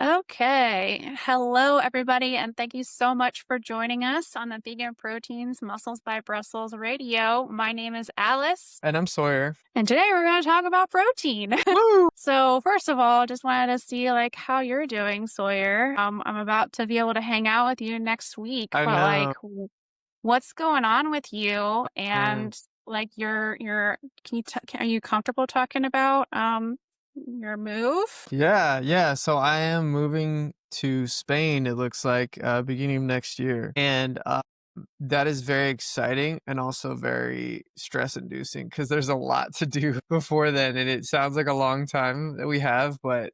Okay. Hello, everybody, and thank you so much for joining us on the Vegan Proteins Muscles by Brussels radio. My name is Alice, And I'm Sawyer. and today we're going to talk about protein. Woo! So, first of all, just wanted to see how you're doing, Sawyer. I'm about to be able to hang out with you next week, I but know. what's going on with you? Mm. And your are you comfortable talking about your move? Yeah. So I am moving to Spain, it looks like, beginning of next year. And that is very exciting and also very stress inducing because there's a lot to do before then. And it sounds like a long time that we have, but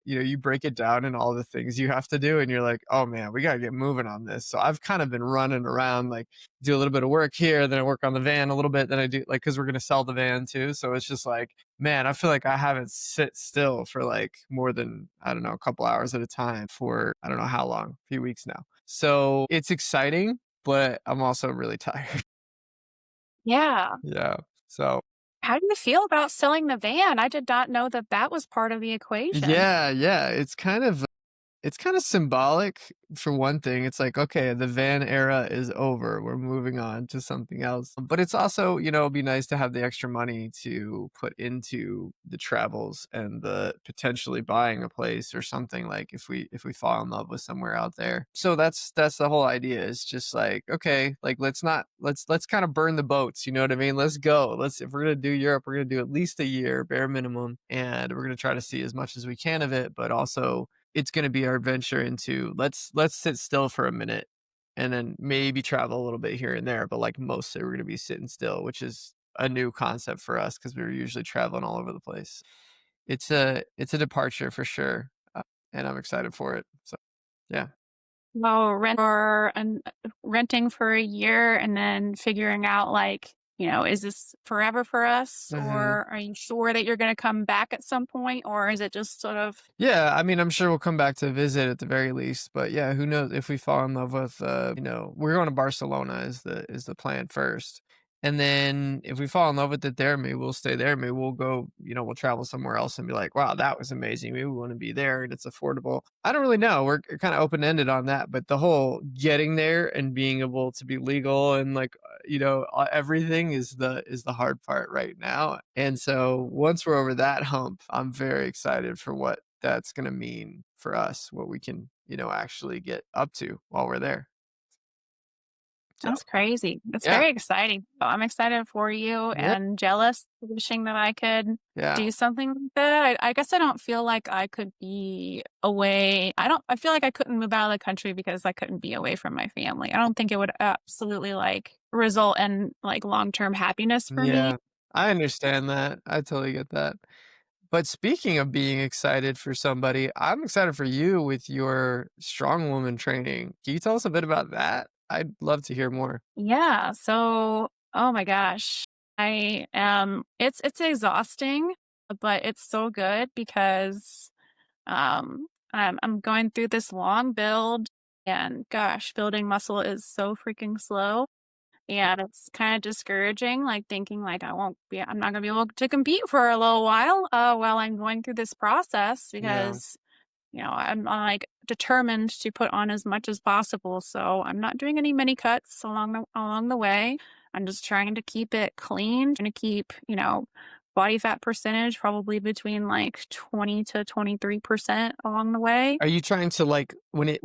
you break it down and all the things you have to do, and you're like, oh man, we gotta get moving on this. So I've kind of been running around, like do a little bit of work here, then I work on the van a little bit, then I do like because we're gonna sell the van too. So it's just like, man, I feel like I haven't sit still for like more than, I don't know, a couple hours at a time for I don't know how long, a few weeks now. So it's exciting, but I'm also really tired. Yeah. Yeah. So How do you feel about selling the van? I did not know that that was part of the equation. yeah, it's kind of symbolic for one thing. It's like, okay, the van era is over. We're moving on to something else. But it's also, it'd be nice to have the extra money to put into the travels and the potentially buying a place or something, like if we fall in love with somewhere out there. So that's the whole idea. Is just like, okay, like let's kind of burn the boats, you know what I mean? Let's go. If we're gonna do Europe, we're gonna do at least a year, bare minimum, and we're gonna try to see as much as we can of it, but also it's going to be our venture into let's sit still for a minute and then maybe travel a little bit here and there, but like mostly we're going to be sitting still, which is a new concept for us because we were usually traveling all over the place. It's a departure for sure, and I'm excited for it. So yeah. Well, renting for a year and then figuring out is this forever for us, Hmm. or are you sure that you're going to come back at some point, or is it just sort of Yeah, I mean, I'm sure we'll come back to visit at the very least, but yeah, who knows if we fall in love with, we're going to Barcelona is the plan first. And then if we fall in love with it there, maybe we'll stay there. Maybe we'll go, we'll travel somewhere else and be like, wow, that was amazing. Maybe we want to be there and it's affordable. I don't really know. We're kind of open ended on that, but the whole getting there and being able to be legal and like, everything is the hard part right now. And so once we're over that hump, I'm very excited for what that's going to mean for us, what we can, actually get up to while we're there. So, that's crazy. It's yeah, very exciting. So I'm excited for you yeah, and jealous, wishing that I could yeah, do something like that. I guess I don't feel like I could be away. I feel like I couldn't move out of the country because I couldn't be away from my family. I don't think it would absolutely result in long-term happiness for me. yeah. I understand that. I totally get that. But speaking of being excited for somebody, I'm excited for you with your strong woman training. Can you tell us a bit about that? I'd love to hear more. Yeah. So, oh my gosh. It's exhausting, but it's so good because I'm going through this long build, and gosh, building muscle is so freaking slow. And it's kind of discouraging, like thinking I'm not gonna be able to compete for a little while I'm going through this process Yeah. because I'm like determined to put on as much as possible. So I'm not doing any mini cuts along the way. I'm just trying to keep it clean, trying to keep, body fat percentage probably between like 20 to 23% along the way. Are you trying to like when it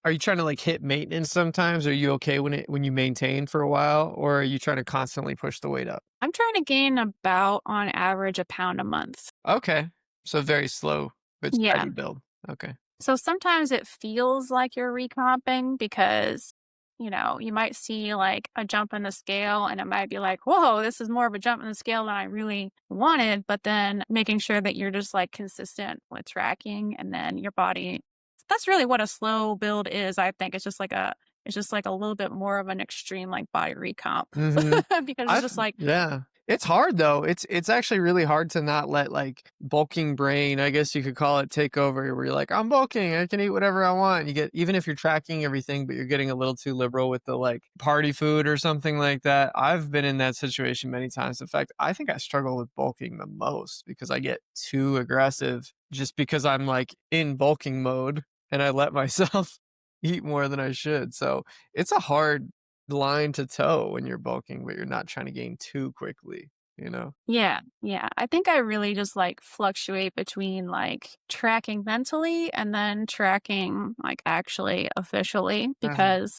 are you trying to like hit maintenance sometimes? Are you okay when you maintain for a while, or are you trying to constantly push the weight up? I'm trying to gain about on average a pound a month. Okay. So very slow but Yeah. steady build. Okay. So sometimes it feels like you're recomping because, you might see like a jump in the scale and it might be like, whoa, this is more of a jump in the scale than I really wanted. But then making sure that you're just like consistent with tracking, and then your body, that's really what a slow build is. I think it's just like a little bit more of an extreme like body recomp Mhm. because it's I've just like, yeah. It's hard though. It's actually really hard to not let like bulking brain, I guess you could call it, take over where you're like, I'm bulking, I can eat whatever I want. You get even if you're tracking everything, but you're getting a little too liberal with the like party food or something like that. I've been in that situation many times. In fact, I think I struggle with bulking the most because I get too aggressive just because I'm like in bulking mode and I let myself eat more than I should. So it's a hard line to toe when you're bulking, but you're not trying to gain too quickly, you know? Yeah, yeah. I think I really just like fluctuate between like tracking mentally and then tracking like actually officially Uh-huh. because,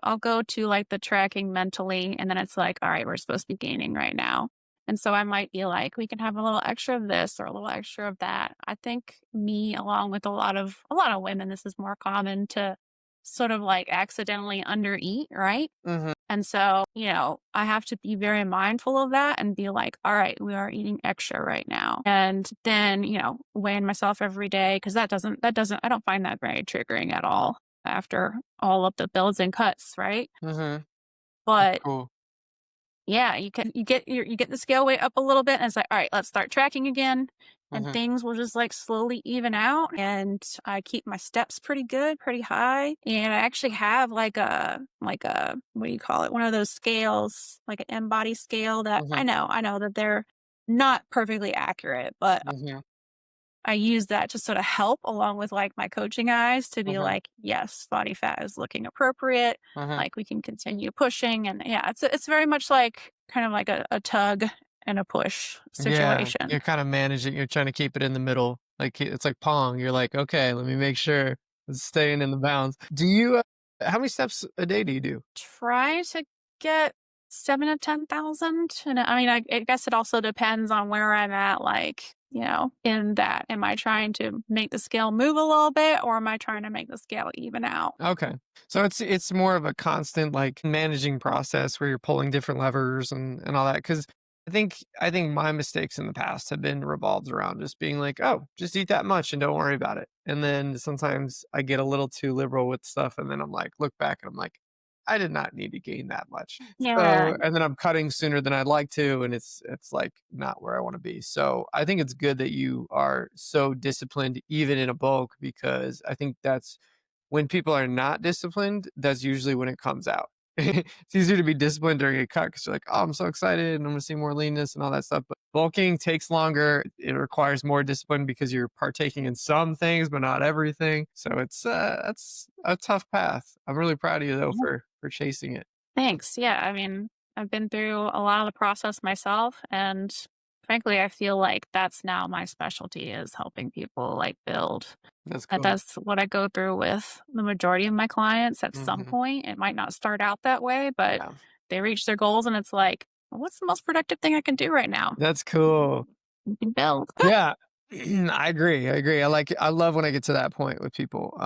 I'll go to like the tracking mentally and then it's like, all right, we're supposed to be gaining right now. And so I might be like, we can have a little extra of this or a little extra of that. I think me along with a lot of women, this is more common to sort of like accidentally undereat, right? Mhm. And so, I have to be very mindful of that and be like, all right, we are eating extra right now. And then, weighing myself every day because I don't find that very triggering at all after all of the builds and cuts, right? Mhm. That's But cool. yeah, you get the scale weight up a little bit and it's like, all right, let's start tracking again. And Mhm. things will just like slowly even out. And I keep my steps pretty good, pretty high. And I actually have like a what do you call it? One of those scales, like an M body scale that Mhm. I know that they're not perfectly accurate, but Mhm. I use that to sort of help along with like my coaching eyes to be Mhm. like, yes, body fat is looking appropriate. Mhm. Like we can continue pushing. And yeah, it's very much like kind of like a tug and a push Yeah, situation. you're kinda managing, you're trying to keep it in the middle, like, it's like Pong, you're like, "Okay, let me make sure it's staying in the bounds." Do you, how many steps a day do you do? Try to get 7 to 10,000. And I mean, I guess it also depends on where I'm at, like, in that. Am I trying to make the scale move a little bit or am I trying to make the scale even out? Okay. So it's more of a constant, like, managing process where you're pulling different levers and all that. Because I think my mistakes in the past have been revolved around just being like, "Oh, just eat that much and don't worry about it." And then sometimes I get a little too liberal with stuff, and then I'm like look back and I'm like, "I did not need to gain that much." Yeah. So and then I'm cutting sooner than I'd like to, and it's, like, not where I wanna be. So I think it's good that you are so disciplined even in a bulk because I think that's when people are not disciplined, that's usually when it comes out. It's easier to be disciplined during a cut because you're like, "Oh, I'm so excited and I'm gonna see more leanness and all that stuff." But bulking takes longer. It requires more discipline because you're partaking in some things, but not everything. So that's a tough path. I'm really proud of you though for chasing it. Thanks. Yeah, I mean, I've been through a lot of the process myself, and frankly, I feel like that's now my specialty is helping people like build. That's And cool. that's what I go through with the majority of my clients at some Mhm. point. It might not start out that way, but Yeah. they reach their goals and it's like, "Well, what's the most productive thing I can do right now? That's cool. You can build." Yeah. I agree, I agree. I love when I get to that point with people,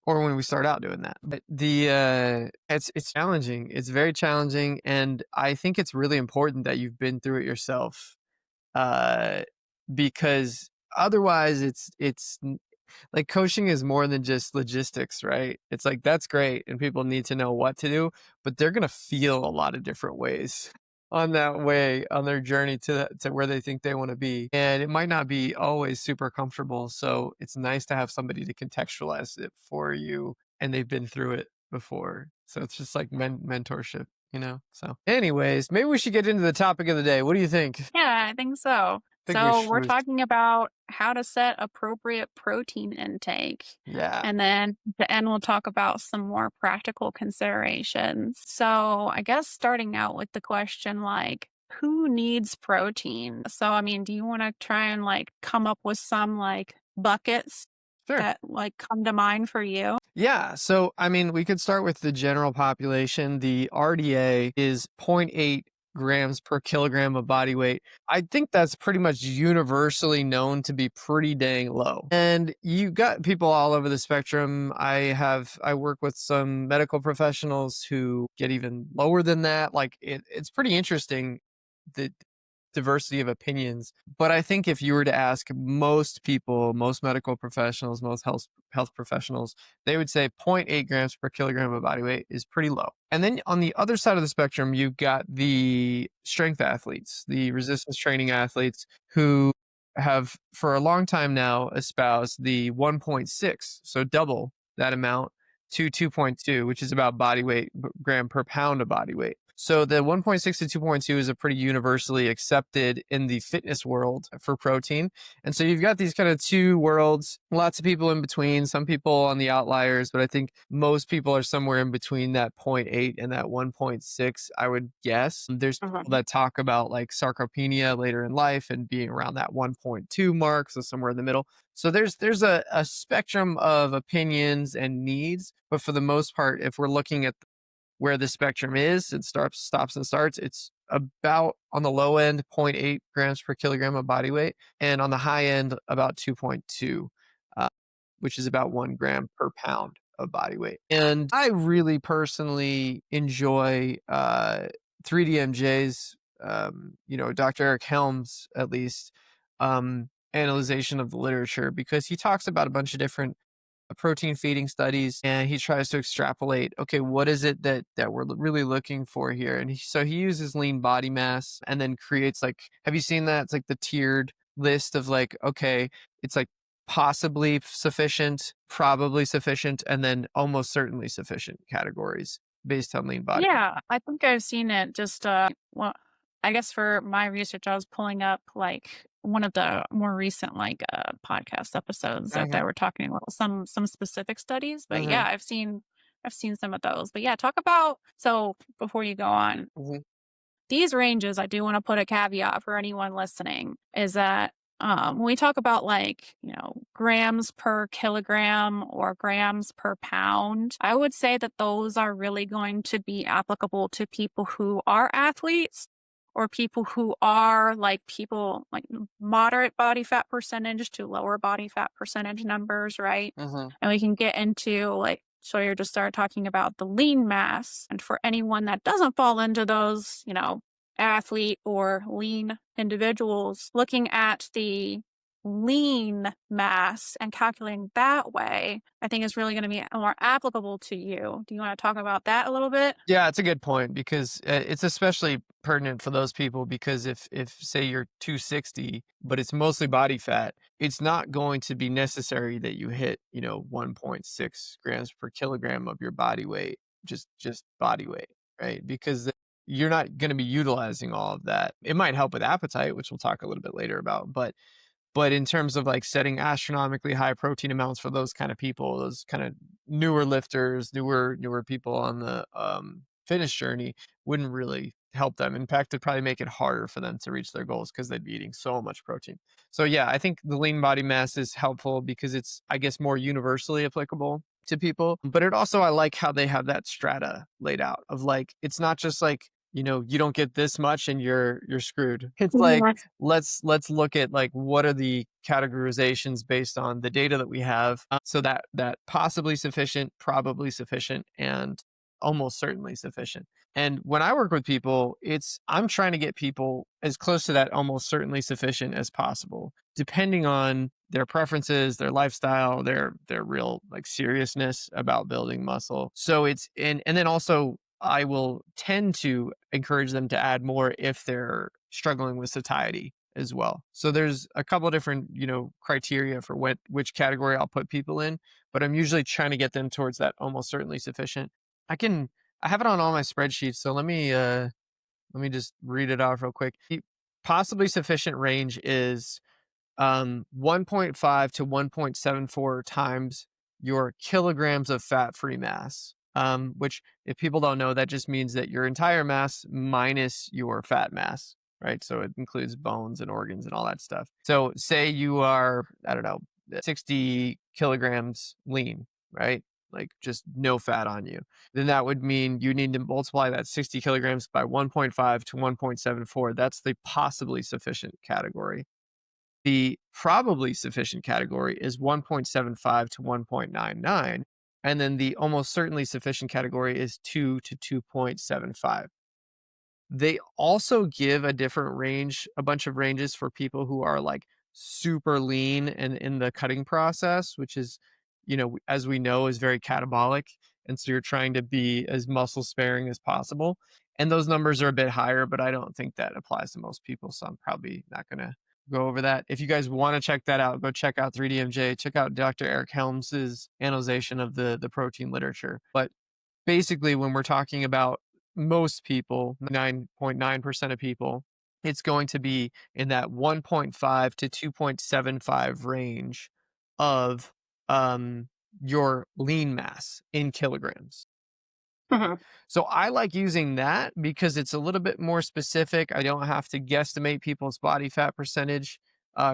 or when we start out doing that. But it's challenging. It's very challenging, and I think it's really important that you've been through it yourself, uh, because otherwise like, coaching is more than just logistics, right? It's like, that's great, and people need to know what to do, but they're gonna feel a lot of different ways on that way, on their journey to where they think they wanna be, and it might not be always super comfortable, so it's nice to have somebody to contextualize it for you, and they've been through it before. So it's just like mentorship, you know? So, anyways, maybe we should get into the topic of the day. What do you think? Yeah, I think so. Think we So we're should. talking about how to set appropriate protein intake. Yeah. And then at the end, we'll talk about some more practical considerations. So I guess starting out with the question like, who needs protein? So, I mean, do you want to try and like come up with some like buckets Sure. that like come to mind for you? Yeah. So, I mean, we could start with the general population. The RDA is zero point 0.8 grams per kilogram of body weight. I think that's pretty much universally known to be pretty dang low. And you got people all over the spectrum. I work with some medical professionals who get even lower than that. Like it's pretty interesting diversity of opinions. But I think if you were to ask most people, most medical professionals, most health professionals, they would say zero point 0.8 grams per kilogram of body weight is pretty low. And then on the other side of the spectrum, you've got the strength athletes, the resistance training athletes who have for a long time now espoused the 1.6, so double that amount to 2.2, which is about body weight gram per pound of body weight. So the 1.6 to 2.2 is a pretty universally accepted in the fitness world for protein. And so you've got these kind of two worlds, lots of people in between, some people on the outliers, but I think most people are somewhere in between that zero point 0.8 and that 1.6, I would guess. There's people that talk about like sarcopenia later in life and being around that 1.2 mark, so somewhere in the middle. So there's a spectrum of opinions and needs, but for the most part, if we're looking at where the spectrum is, it stops and starts. It's about on the low end, zero point 0.8 grams per kilogram of body weight, and on the high end, about 2.2, which is about 1 gram per pound of body weight. And I really personally enjoy 3DMJ's, Dr. Eric Helms, at least, analyzation of the literature, because he talks about a bunch of different protein feeding studies, and he tries to extrapolate, okay, what is it that we're really looking for here? And so he uses lean body mass and then creates, like, have you seen that? It's like the tiered list of like, okay, it's like possibly sufficient, probably sufficient, and then almost certainly sufficient categories based on lean body. Yeah, I think I've seen it just well, I guess for my research I was pulling up like one of the more recent like podcast episodes that, Mhm, that were talking about some specific studies, but yeah, mhm, I've seen some of those. But yeah, talk about so before you go on, mhm, these ranges, I do want to put a caveat for anyone listening, is that when we talk about like, grams per kilogram or grams per pound, I would say that those are really going to be applicable to people who are athletes or people who are like people like moderate body fat percentage to lower body fat percentage numbers, right? mhm. And we can get into like Sawyer just started talking about the lean mass. And for anyone that doesn't fall into those, athlete or lean individuals, looking at the lean mass and calculating that way, I think is really going to be more applicable to you. Do you want to talk about that a little bit? Yeah, it's a good point because it's especially pertinent for those people because if say you're 260 but it's mostly body fat, it's not going to be necessary that you hit, 1.6 grams per kilogram of your body weight, just body weight, right? Because you're not going to be utilizing all of that. It might help with appetite, which we'll talk a little bit later about, but in terms of like setting astronomically high protein amounts for those kind of people, those kind of newer lifters, newer people on the fitness journey, wouldn't really help them. In fact, it'd probably make it harder for them to reach their goals because they'd be eating so much protein. So yeah, I think the lean body mass is helpful because it's, I guess, more universally applicable to people. But it also, I like how they have that strata laid out of like, it's not just like, you don't get this much and you're screwed. It's like, Yes. let's look at like what are the categorizations based on the data that we have, so that possibly sufficient, probably sufficient, and almost certainly sufficient. And when I work with people, I'm trying to get people as close to that almost certainly sufficient as possible, depending on their preferences, their lifestyle, their real like seriousness about building muscle. So it's and then also I will tend to encourage them to add more if they're struggling with satiety as well. So there's a couple of different, criteria for which category I'll put people in, but I'm usually trying to get them towards that almost certainly sufficient. I have it on all my spreadsheets, so let me just read it off real quick. The possibly sufficient range is 1.5 to 1.74 times your kilograms of fat-free mass. Which, if people don't know, that just means that your entire mass minus your fat mass, right? So it includes bones and organs and all that stuff. So say you are, I don't know, 60 kilograms lean, right? Like just no fat on you. Then that would mean you need to multiply that 60 kilograms by 1.5 to 1.74. That's the possibly sufficient category. The probably sufficient category is 1.75 to 1.99, and then the almost certainly sufficient category is 2 to 2.75. They also give a different range, a bunch of ranges for people who are like super lean and in the cutting process, which is, as we know, is very catabolic. And so you're trying to be as muscle sparing as possible. And those numbers are a bit higher, but I don't think that applies to most people. So I'm probably not going to go over that. If you guys want to check that out, go check out 3DMJ, check out Dr. Eric Helms's analyzation of the protein literature. But basically, when we're talking about most people, 9.9% of people, it's going to be in that 1.5 to 2.75 range of um, your lean mass in kilograms. Mhm. So I like using that because it's a little bit more specific. I don't have to guesstimate people's body fat percentage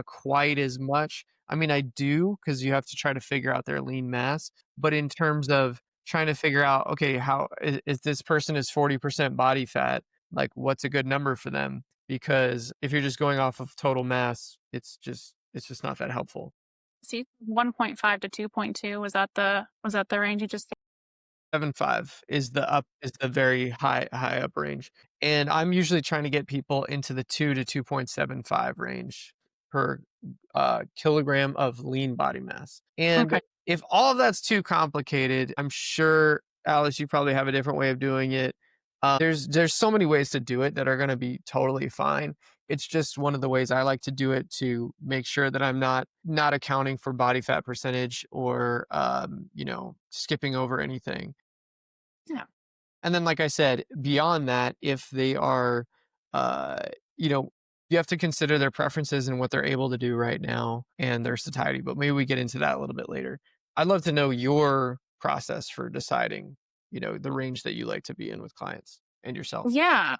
quite as much. I mean, I do because you have to try to figure out their lean mass. But in terms of trying to figure out, okay, how is this person is 40% body fat? Like, what's a good number for them? Because if you're just going off of total mass, it's just not that helpful. See, 1.5 to 2.2, was that the range you just 7.5 is the very high up range, and I'm usually trying to get people into the 2 to 2.75 range per, kilogram of lean body mass, and Okay. if all of that's too complicated, I'm sure, Alice, you probably have a different way of doing it. There's so many ways to do it that are gonna be totally fine. It's just one of the ways I like to do it to make sure that I'm not accounting for body fat percentage or, skipping over anything. Yeah. And then, like I said, beyond that, if they are, uh, you know, you have to consider their preferences and what they're able to do right now and their satiety. But maybe we get into that a little bit later. I'd love to know your process for deciding, the range that you like to be in with clients and yourself. Yeah.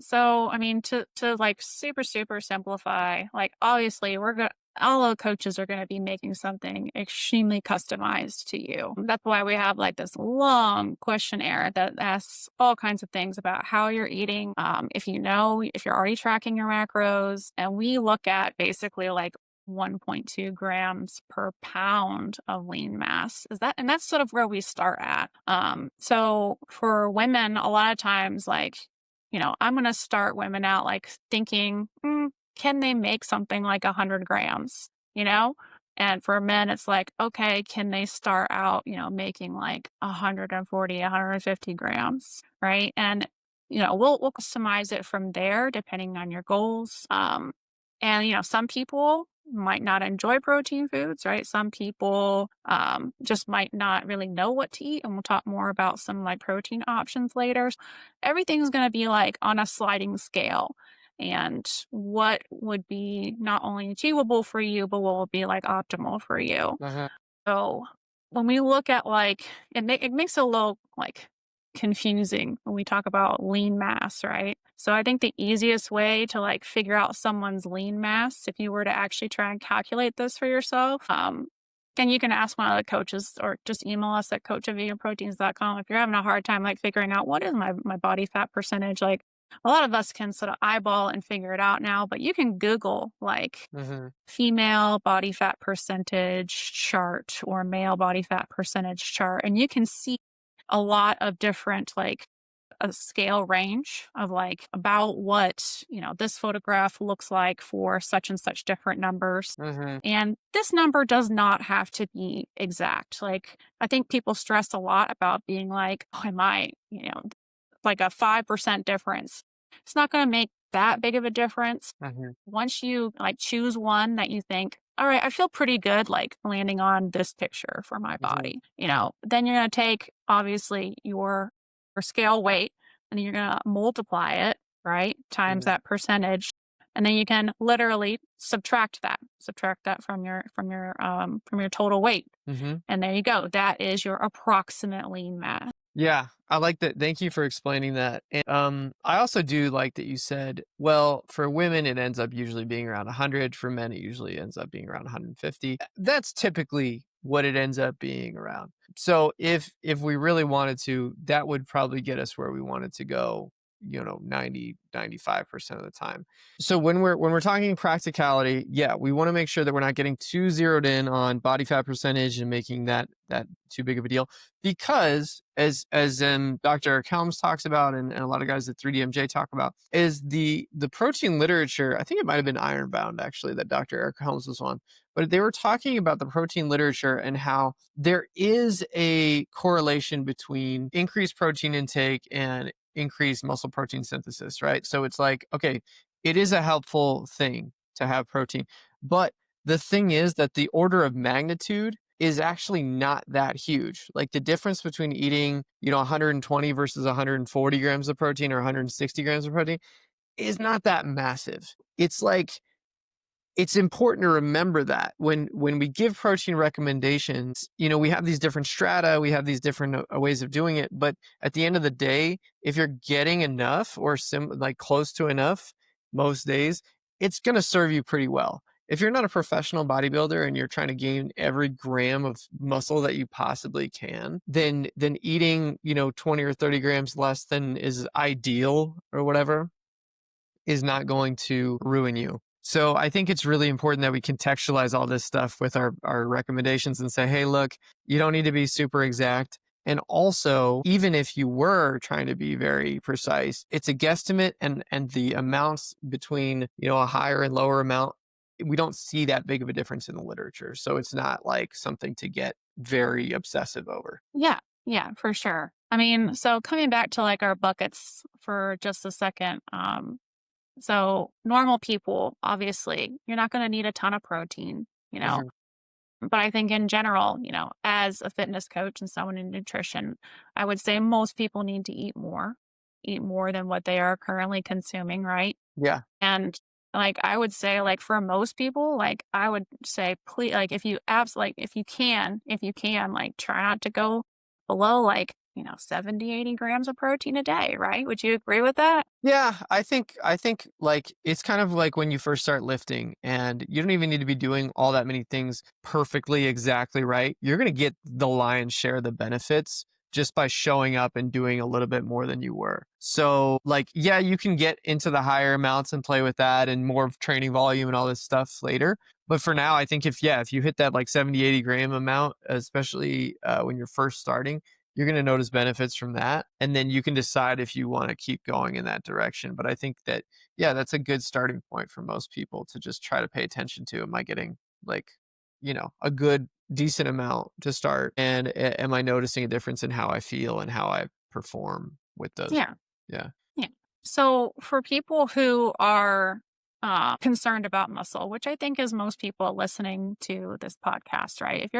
So I mean, to like super, super simplify, like obviously we're gonna all our coaches are gonna be making something extremely customized to you. That's why we have like this long questionnaire that asks all kinds of things about how you're eating, if you're already tracking your macros, and we look at basically like 1.2 grams per pound of lean mass. And that's sort of where we start at. So for women, a lot of times, like, I'm going to start women out like thinking, can they make something like 100 grams, you know? And for men, it's like, okay, can they start out, making like 140, 150 grams, right? And, we'll customize it from there depending on your goals. And, some people might not enjoy protein foods, right? Some people just might not really know what to eat. And we'll talk more about some like protein options later. Everything's going to be like on a sliding scale. And what would be not only achievable for you, but what will be like optimal for you. Uh-huh. So when we look at like it makes it a little like confusing when we talk about lean mass, right? So I think the easiest way to like figure out someone's lean mass, if you were to actually try and calculate this for yourself, and you can ask one of the coaches or just email us at coach@veganproteins.com if you're having a hard time like figuring out what is my body fat percentage. Like a lot of us can sort of eyeball and figure it out now, but you can Google like Hmm. female body fat percentage chart or male body fat percentage chart, and you can see a lot of different like a scale range of like about what this photograph looks like for such and such different numbers. Hmm. And this number does not have to be exact. Like I think people stress a lot about being like, oh, am I like a 5% difference. It's not going to make that big of a difference. Hmm. Once you like choose one that you think, all right, I feel pretty good like landing on this picture for my Hmm. body, then you're going to take obviously your scale weight and then you're going to multiply it, right? Times Hmm. that percentage. And then you can literally subtract that from your total weight. Hmm. And there you go. That is your approximate lean mass. Yeah, I like that. Thank you for explaining that. And, I also do like that you said, well, for women, it ends up usually being around 100. For men, it usually ends up being around 150. That's typically what it ends up being around. So if we really wanted to, that would probably get us where we wanted to go. 90, 95% of the time. So when we're talking practicality, yeah, we want to make sure that we're not getting too zeroed in on body fat percentage and making that too big of a deal, because as Dr. Helms talks about, and a lot of guys at 3DMJ talk about, is the protein literature. I think it might have been Ironbound actually that Dr. Eric Helms was on, but they were talking about the protein literature and how there is a correlation between increased protein intake and increased muscle protein synthesis, right? So it's like, okay, it is a helpful thing to have protein. But the thing is that the order of magnitude is actually not that huge. Like the difference between eating, 120 versus 140 grams of protein or 160 grams of protein is not that massive. It's important to remember that when we give protein recommendations, we have these different strata, we have these different ways of doing it. But at the end of the day, if you're getting enough or like close to enough most days, it's going to serve you pretty well. If you're not a professional bodybuilder and you're trying to gain every gram of muscle that you possibly can, then eating, 20 or 30 grams less than is ideal or whatever is not going to ruin you. So I think it's really important that we contextualize all this stuff with our recommendations and say, hey, look, you don't need to be super exact. And also, even if you were trying to be very precise, it's a guesstimate, and the amounts between, a higher and lower amount, we don't see that big of a difference in the literature. So it's not like something to get very obsessive over. Yeah, yeah, for sure. I mean, so coming back to like our buckets for just a second. So normal people, obviously, you're not going to need a ton of protein, Mhm. but I think in general, as a fitness coach and someone in nutrition, I would say most people need to eat more than what they are currently consuming, right? Yeah. And like I would say, like for most people, like I would say, please, like if you like if you can, like try not to go below like 70, 80 grams of protein a day, right? Would you agree with that? Yeah, I think like it's kind of like when you first start lifting and you don't even need to be doing all that many things perfectly exactly right. You're going to get the lion's share of the benefits just by showing up and doing a little bit more than you were. So like yeah, you can get into the higher amounts and play with that and more of training volume and all this stuff later. But for now, I think if you hit that like 70, 80 gram amount, especially when you're first starting, you're going to notice benefits from that. And then you can decide if you want to keep going in that direction. But I think that, yeah, that's a good starting point for most people to just try to pay attention to. Am I getting like, a good, decent amount to start? And am I noticing a difference in how I feel and how I perform with those? Yeah. Yeah. Yeah. So for people who are concerned about muscle, which I think is most people listening to this podcast, right?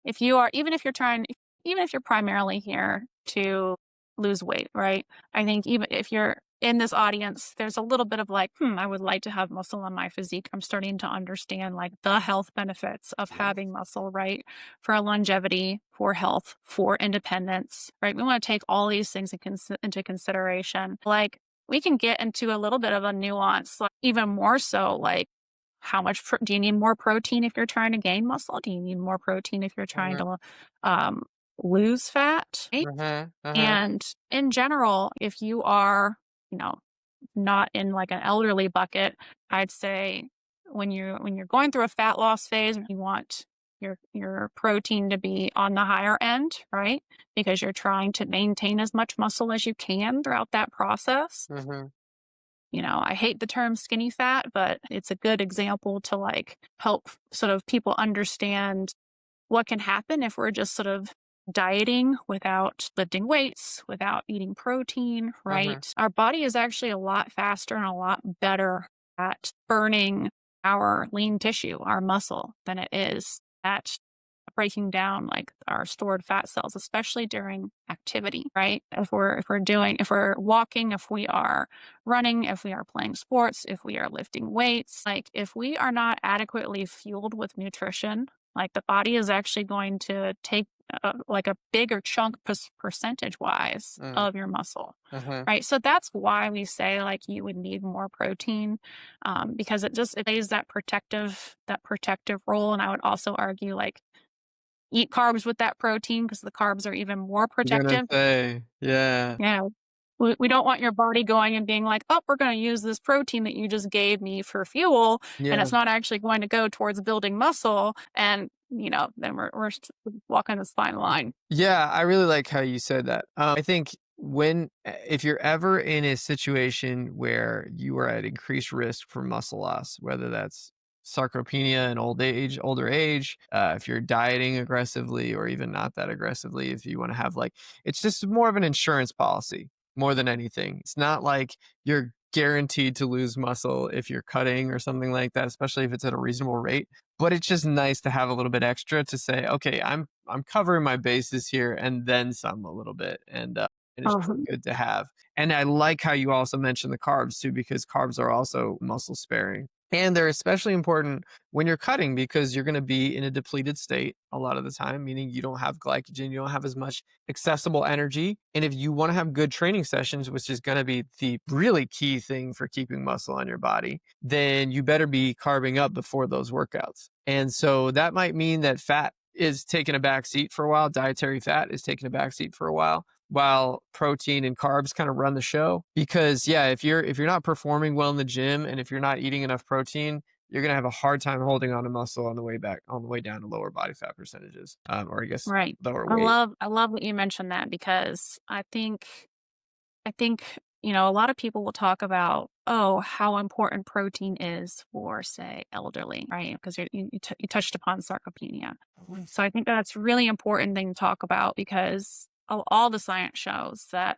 If you are, even if you're primarily here to lose weight, right? I think even if you're in this audience, there's a little bit of like, I would like to have muscle on my physique. I'm starting to understand like the health benefits of Yeah. having muscle, right? For longevity, for health, for independence, right? We want to take all these things into consideration. Like we can get into a little bit of a nuance, like even more so, like how much do you need more protein if you're trying to gain muscle? Do you need more protein if you're trying Uh-huh. to um, lose fat? Right? Uh-huh. Uh-huh. And in general, if you are, you know, not in like an elderly bucket, I'd say when you're going through a fat loss phase, you want your protein to be on the higher end, right? Because you're trying to maintain as much muscle as you can throughout that process. Uh-huh. I hate the term skinny fat, but it's a good example to like help sort of people understand what can happen if we're just sort of dieting without lifting weights, without eating protein, Uh-huh. right? Our body is actually a lot faster and a lot better at burning our lean tissue, our muscle, than it is at breaking down like our stored fat cells, especially during activity, right? If we're walking, if we are running, if we are playing sports, if we are lifting weights, like if we are not adequately fueled with nutrition, like the body is actually going to take like a bigger chunk percentage wise Uh-huh. of your muscle, Uh-huh. right? So that's why we say like you would need more protein, because it plays that protective role. And I would also argue like eat carbs with that protein because the carbs are even more I'm gonna protective. say, yeah. Yeah. We don't want your body going and being like, "Oh, we're gonna use this protein that you just gave me for fuel, and Yeah. it's not actually going to go towards building muscle," and, then we're walking this fine line. Yeah, I really like how you said that. I think if you're ever in a situation where you are at increased risk for muscle loss, whether that's sarcopenia in older age, if you're dieting aggressively or even not that aggressively, if you want to have like, it's just more of an insurance policy more than anything. It's not like you're guaranteed to lose muscle if you're cutting or something like that, especially if it's at a reasonable rate. But it's just nice to have a little bit extra to say, okay, I'm covering my bases here and then some a little bit, and it's really Mhm. good to have. And I like how you also mentioned the carbs too, because carbs are also muscle sparing. And they're especially important when you're cutting because you're going to be in a depleted state a lot of the time, meaning you don't have glycogen, you don't have as much accessible energy. And if you want to have good training sessions, which is going to be the really key thing for keeping muscle on your body, then you better be carbing up before those workouts. And so that might mean that fat is taking a back seat for a while, dietary fat is taking a back seat for a while protein and carbs kind of run the show. Because yeah, if you're not performing well in the gym and if you're not eating enough protein, you're gonna have a hard time holding on to muscle on the way down to lower body fat percentages, or I guess Right. lower I weight. love I love that you mentioned that because I think, a lot of people will talk about, oh, how important protein is for, say, elderly, right? Because you touched upon sarcopenia. So I think that's really important thing to talk about because all the science shows that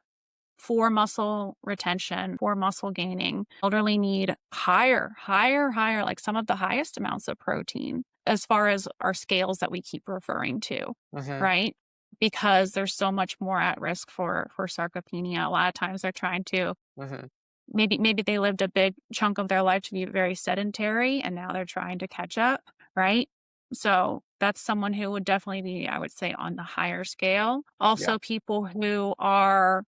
for muscle retention, for muscle gaining, elderly need higher, higher, higher, like some of the highest amounts of protein as far as our scales that we keep referring to, Mhm, right? Because there's so much more at risk for sarcopenia. A lot of times they're trying to mhm, maybe they lived a big chunk of their life to be very sedentary and now they're trying to catch up, right? So that's someone who would definitely be, I would say, on the higher scale. yeah, Also people who are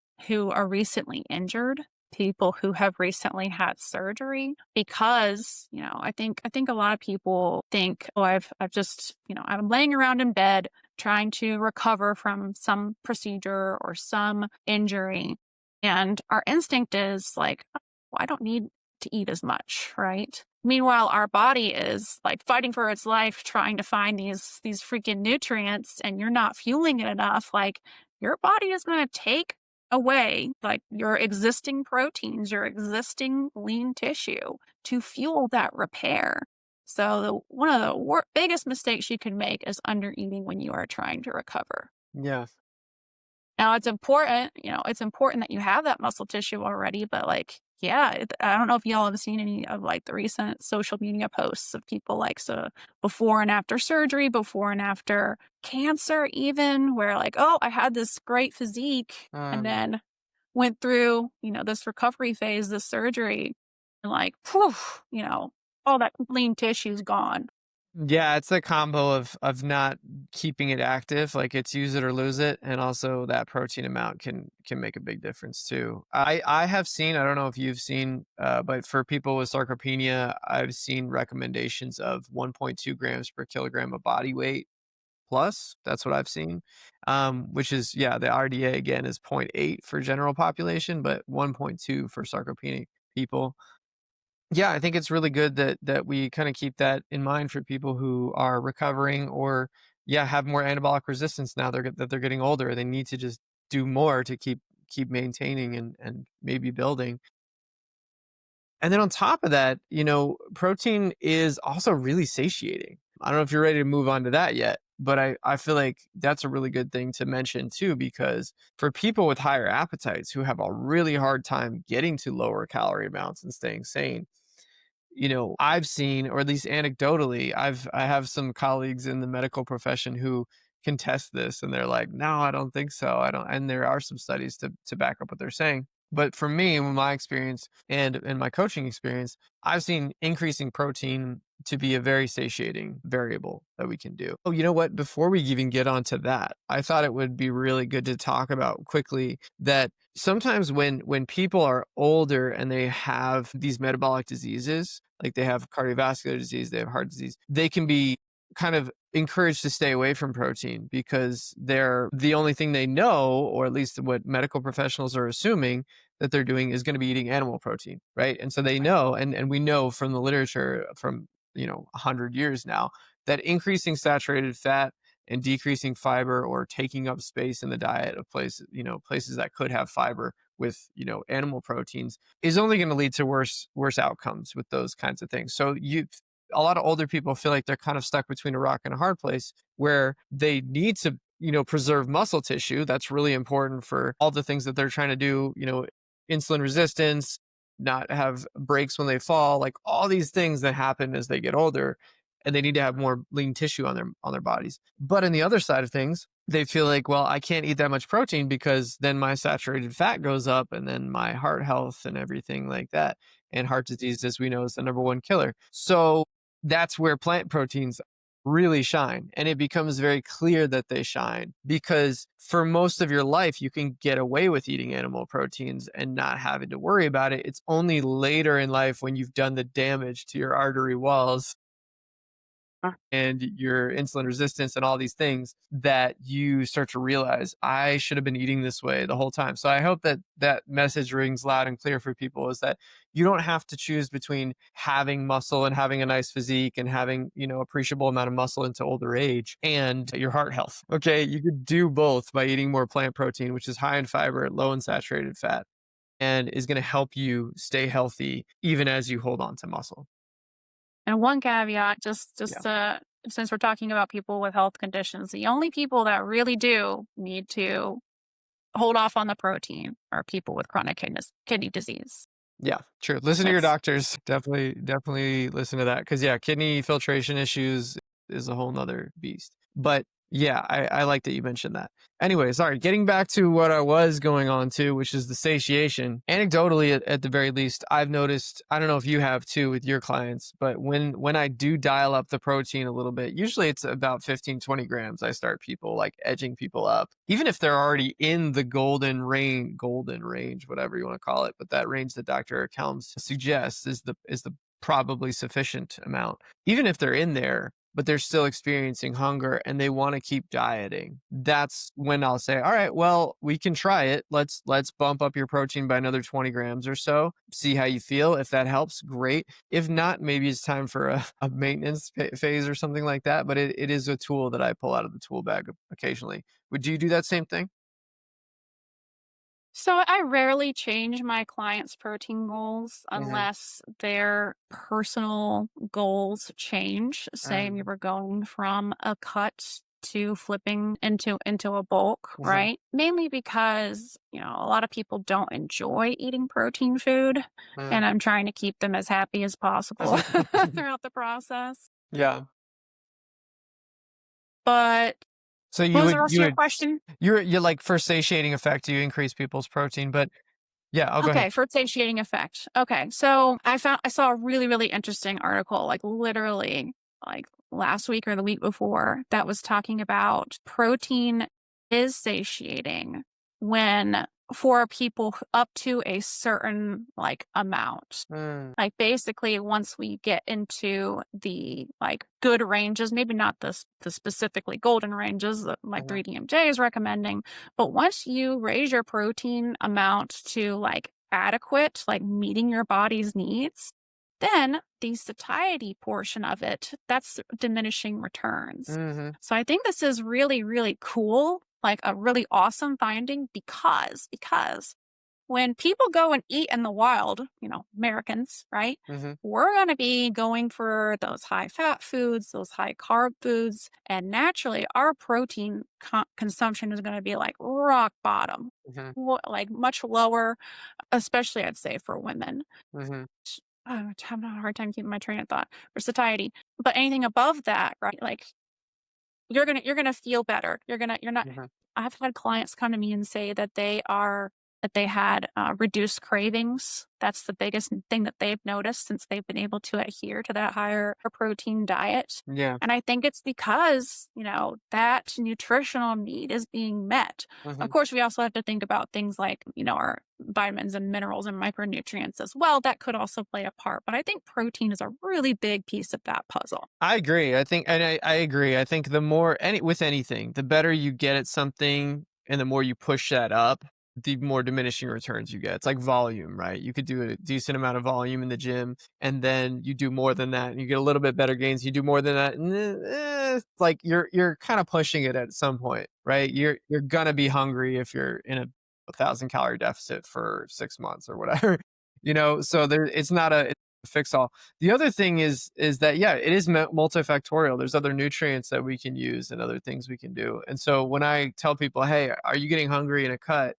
recently injured, people who have recently had surgery because, I think a lot of people think, oh, I've just, I'm laying around in bed trying to recover from some procedure or some injury. And our instinct is like, "Oh, I don't need to eat as much, right?" Meanwhile, our body is like fighting for its life, trying to find these freaking nutrients, and you're not fueling it enough. Like your body is going to take away like your existing proteins, your existing lean tissue to fuel that repair. So one of the biggest mistakes you can make is under eating when you are trying to recover. yeah. Now it's important that you have that muscle tissue already, but like, yeah, I don't know if y'all have seen any of like the recent social media posts of people like so before and after surgery, before and after cancer, even where like, oh, I had this great physique and Um, then went through, this recovery phase, this surgery, and like, poof, all that lean tissue's gone. Yeah, it's a combo of not keeping it active, like it's use it or lose it, and also that protein amount can make a big difference too. I have seen, I don't know if you've seen, but for people with sarcopenia, I've seen recommendations of 1.2 grams per kilogram of body weight plus. That's what I've seen, which is yeah, the RDA again is zero point 0.8 for general population, but 1.2 for sarcopenic people. Yeah, I think it's really good that we kinda keep that in mind for people who are recovering or, yeah, have more anabolic resistance now that they're getting older. They need to just do more to keep maintaining and maybe building. And then on top of that, protein is also really satiating. I don't know if you're ready to move on to that yet, but I feel like that's a really good thing to mention too, because for people with higher appetites who have a really hard time getting to lower calorie amounts and staying sane, I've seen, or at least anecdotally, I have some colleagues in the medical profession who can test this and they're like, no, I don't think so. I don't, and there are some studies to back up what they're saying. But for me, in my experience and my coaching experience, I've seen increasing protein to be a very satiating variable that we can do. Oh, you know what? Before we even get onto that, I thought it would be really good to talk about quickly that sometimes when people are older and they have these metabolic diseases, like they have cardiovascular disease, they have heart disease, they can be kind of encouraged to stay away from protein because they're the only thing they know, or at least what medical professionals are assuming that they're doing is going to be eating animal protein, right? And so they Right. know, and we know from the literature from 100 years now that increasing saturated fat and decreasing fiber or taking up space in the diet of places that could have fiber with animal proteins is only going to lead to worse outcomes with those kinds of things. So a lot of older people feel like they're kind of stuck between a rock and a hard place where they need to preserve muscle tissue. That's really important for all the things that they're trying to do, insulin resistance, not have breaks when they fall, like all these things that happen as they get older, and they need to have more lean tissue on their bodies. But on the other side of things, they feel like, well, I can't eat that much protein because then my saturated fat goes up and then my heart health and everything like that. And heart disease, as we know, is the number one killer. So that's where plant proteins really shine. And it becomes very clear that they shine because for most of your life, you can get away with eating animal proteins and not having to worry about it. It's only later in life when you've done the damage to your artery walls and your insulin resistance and all these things that you start to realize I should have been eating this way the whole time. So I hope that that message rings loud and clear for people, is that you don't have to choose between having muscle and having a nice physique and having, appreciable amount of muscle into older age and your heart health. Okay. You could do both by eating more plant protein, which is high in fiber, low in saturated fat, and is going to help you stay healthy even as you hold on to muscle. And one caveat, Yeah. since we're talking about people with health conditions, the only people that really do need to hold off on the protein are people with chronic kidney disease. Yeah, true. Listen to your That's doctors. Definitely listen to that. Because yeah, kidney filtration issues is a whole nother beast. But yeah, I like that you mentioned that. Anyway, sorry, getting back to what I was going on to, which is the satiation. Anecdotally, at the very least, I've noticed, I don't know if you have too with your clients, but when I do dial up the protein a little bit, usually it's about 15-20 grams. I start people like edging people up, even if they're already in the golden range, whatever you want to call it, but that range that Dr. Helms suggests is the probably sufficient amount. Even if they're in there, but they're still experiencing hunger and they want to keep dieting, that's when I'll say, all right, well, we can try it. Let's bump up your protein by another 20 grams or so. See how you feel. If that helps, great. If not, maybe it's time for a maintenance phase or something like that. But it is a tool that I pull out of the tool bag occasionally. Would you do that same thing? So I rarely change my clients' protein goals Hmm. unless their personal goals change. Say we were going from a cut to flipping into a bulk, Hmm. right? Mainly because, a lot of people don't enjoy eating protein food, and I'm trying to keep them as happy as possible throughout the process. Yeah. But So what you was the would rest you of your would question? you're like for satiating effect, you increase people's protein, but yeah, I'll go ahead. Okay, for satiating effect. Okay, so I saw a really, really interesting article, like literally like last week or the week before, that was talking about protein is satiating when for people up to a certain like amount. Mm, Like basically once we get into the like good ranges, maybe not the specifically golden ranges that like mhm, 3DMJ is recommending, but once you raise your protein amount to like adequate, like meeting your body's needs, then the satiety portion of it, that's diminishing returns. mhm, So I think this is really, really cool, like a really awesome finding because when people go and eat in the wild, Americans, right? mhm, We're going to be going for those high fat foods, those high carb foods. And naturally, our protein consumption is going to be like rock bottom, mhm, like much lower, especially I'd say for women. mhm, I'm having a hard time keeping my train of thought for satiety. But anything above that, right? Like you're gonna feel better. You're not. mhm, I've had clients come to me and say that they are that they had reduced cravings. That's the biggest thing that they've noticed since they've been able to adhere to that higher protein diet. Yeah. And I think it's because, that nutritional need is being met. Of Mhm. course, we also have to think about things like, our vitamins and minerals and micronutrients as well. That could also play a part. But I think protein is a really big piece of that puzzle. I agree. I think, and I agree. I think the more with anything, the better you get at something, and the more you push that up, the more diminishing returns you get. It's like volume, right? You could do a decent amount of volume in the gym, and then you do more than that, and you get a little bit better gains. You do more than that, and like you're kind of pushing it at some point, right? You're gonna be hungry if you're in a 1,000 calorie deficit for 6 months or whatever. So there, it's not a fix all. The other thing is that, yeah, it is multifactorial. There's other nutrients that we can use and other things we can do. And so when I tell people, "Hey, are you getting hungry in a cut?"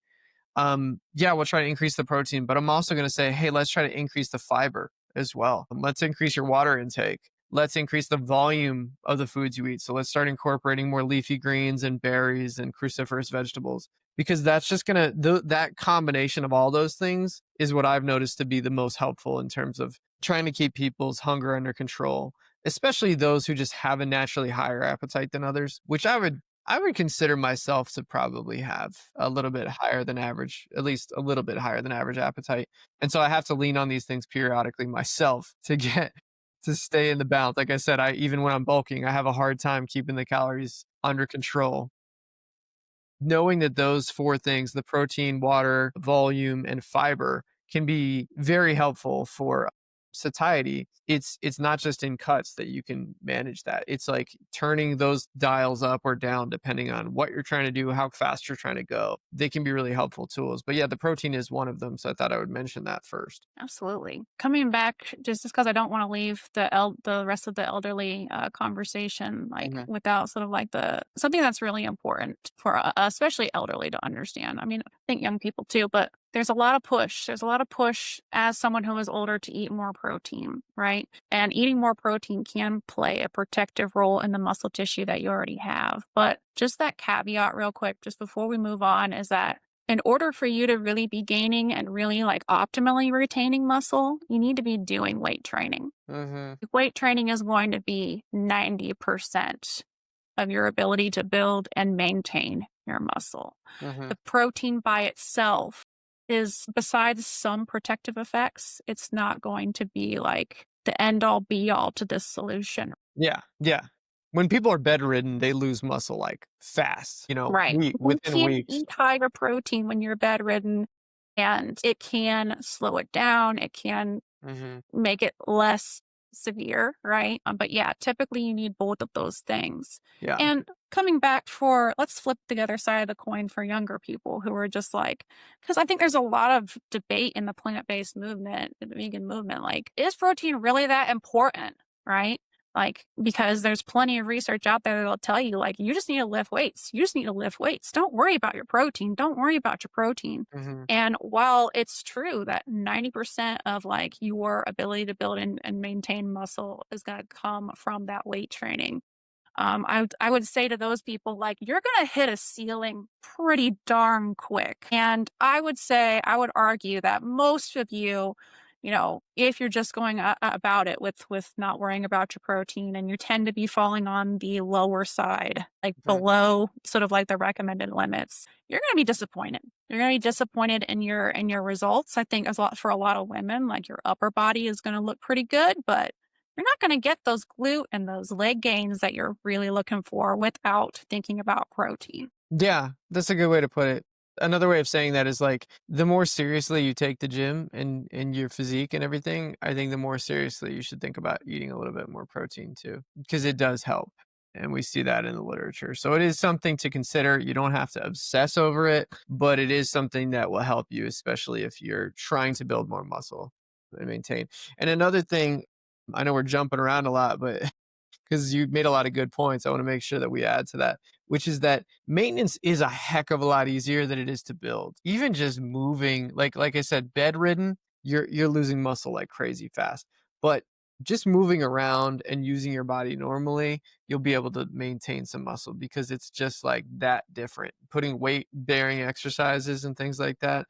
Yeah, we'll try to increase the protein, but I'm also going to say, "Hey, let's try to increase the fiber as well. Let's increase your water intake. Let's increase the volume of the foods you eat. So let's start incorporating more leafy greens and berries and cruciferous vegetables, because that's just going to that combination of all those things is what I've noticed to be the most helpful in terms of trying to keep people's hunger under control, especially those who just have a naturally higher appetite than others, which I would consider myself to probably have a little bit higher than average, at least a little bit higher than average appetite. And so I have to lean on these things periodically myself to get to stay in the balance. Like I said, I even when I'm bulking, I have a hard time keeping the calories under control. Knowing that those four things, the protein, water, volume, and fiber, can be very helpful for satiety. It's not just in cuts that you can manage that. It's like turning those dials up or down depending on what you're trying to do, how fast you're trying to go. They can be really helpful tools. But yeah, the protein is one of them. So I thought I would mention that first. Absolutely. Coming back, just because I don't want to leave the rest of the elderly conversation like Mhm. without sort of like the something that's really important for especially elderly to understand. I mean, I think young people too, but there's a lot of push. There's a lot of push as someone who is older to eat more protein, right? And eating more protein can play a protective role in the muscle tissue that you already have. But just that caveat, real quick, just before we move on, is that in order for you to really be gaining and really like optimally retaining muscle, you need to be doing weight training. Mhm. Weight training is going to be 90% of your ability to build and maintain your muscle. Mhm. The protein by itself is, besides some protective effects, it's not going to be like the end all be all to this solution. Yeah. Yeah. When people are bedridden, they lose muscle like fast, Right. You within can't weeks. eat higher protein when you're bedridden, and it can slow it down. It can Mhm. make it less severe, right? But yeah, typically you need both of those things. Yeah. And coming back for, let's flip the other side of the coin for younger people who are just like, because I think there's a lot of debate in the plant based movement, the vegan movement. Like, is protein really that important, right? Like, because there's plenty of research out there that'll tell you, like, you just need to lift weights. You just need to lift weights. Don't worry about your protein. Don't worry about your protein. Mhm. And while it's true that 90% of like your ability to build and maintain muscle is going to come from that weight training, I would say to those people, like, you're going to hit a ceiling pretty darn quick. And I would say, I would argue that most of you, if you're just going about it with not worrying about your protein, and you tend to be falling on the lower side, like Mhm. below sort of like the recommended limits, you're going to be disappointed. You're going to be disappointed in your results. I think as a lot for a lot of women, like your upper body is going to look pretty good, but you're not going to get those glute and those leg gains that you're really looking for without thinking about protein. Yeah, that's a good way to put it. Another way of saying that is like the more seriously you take the gym and your physique and everything, I think the more seriously you should think about eating a little bit more protein too, because it does help. And we see that in the literature. So it is something to consider. You don't have to obsess over it, but it is something that will help you, especially if you're trying to build more muscle and maintain. And another thing, I know we're jumping around a lot, but because you made a lot of good points. I want to make sure that we add to that, which is that maintenance is a heck of a lot easier than it is to build. Even just moving, like I said, bedridden, you're losing muscle like crazy fast. But just moving around and using your body normally, you'll be able to maintain some muscle because it's just like that different. Putting weight bearing exercises and things like that,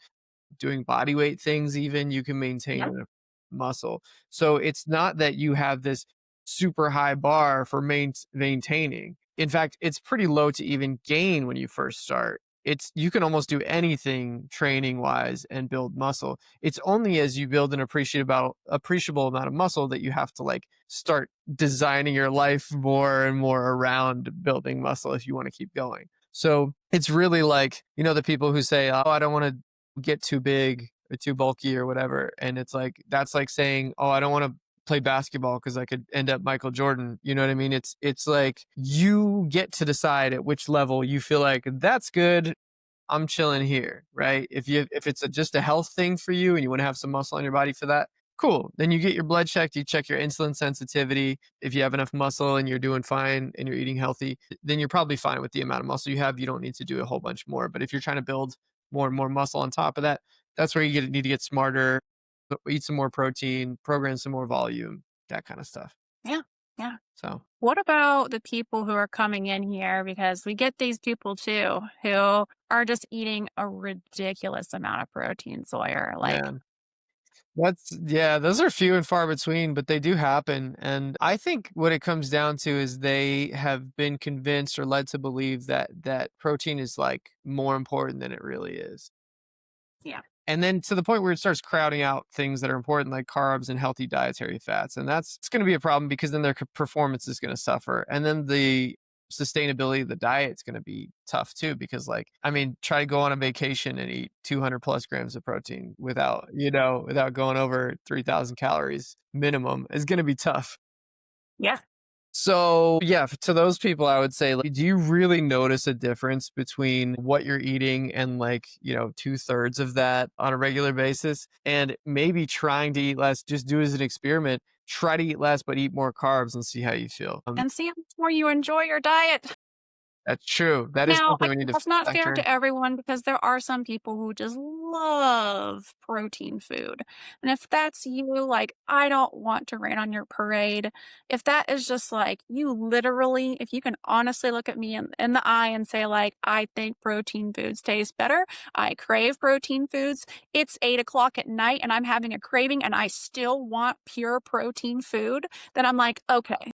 doing body weight things even, you can maintain Yep. enough muscle. So it's not that you have this super high bar for maintaining. In fact, it's pretty low to even gain when you first start. It's you can almost do anything training wise and build muscle. It's only as you build an appreciable amount of muscle that you have to like start designing your life more and more around building muscle if you want to keep going. So it's really like, the people who say, "Oh, I don't want to get too big or too bulky or whatever." And it's like that's like saying, "Oh, I don't want to play basketball because I could end up Michael Jordan." You know what I mean? It's like you get to decide at which level you feel like that's good. I'm chilling here, right? If it's just a health thing for you and you want to have some muscle on your body for that, cool. Then you get your blood checked, you check your insulin sensitivity. If you have enough muscle and you're doing fine and you're eating healthy, then you're probably fine with the amount of muscle you have. You don't need to do a whole bunch more. But if you're trying to build more and more muscle on top of that, that's where need to get smarter, eat some more protein, program some more volume, that kind of stuff. Yeah. Yeah. So What about the people who are coming in here? Because we get these people too who are just eating a ridiculous amount of protein, Sawyer. Like, man, yeah, those are few and far between, but they do happen. And I think what it comes down to is they have been convinced or led to believe that protein is like more important than it really is. yeah. And then to the point where it starts crowding out things that are important like carbs and healthy dietary fats. And that's it's going to be a problem because then their performance is going to suffer. And then the sustainability of the diet is going to be tough too because like I mean try to go on a vacation and eat 200 plus grams of protein without going over 3,000 calories minimum is going to be tough. Yeah. So, yeah, to those people, I would say, like, do you really notice a difference between what you're eating and like, 2/3 of that on a regular basis? And maybe trying to eat less, just do as an experiment, try to eat less, but eat more carbs and see how you feel. And see how much more you enjoy your diet. That's true. That is Now, something we need to that's not fair factor in. to everyone because there are some people who just love protein food. And if that's you, like, I don't want to rain on your parade. If that is just like you literally, if you can honestly look at me in the eye and say, like, I think protein foods taste better, I crave protein foods, it's 8 o'clock at night and I'm having a craving and I still want pure protein food, then I'm like, okay,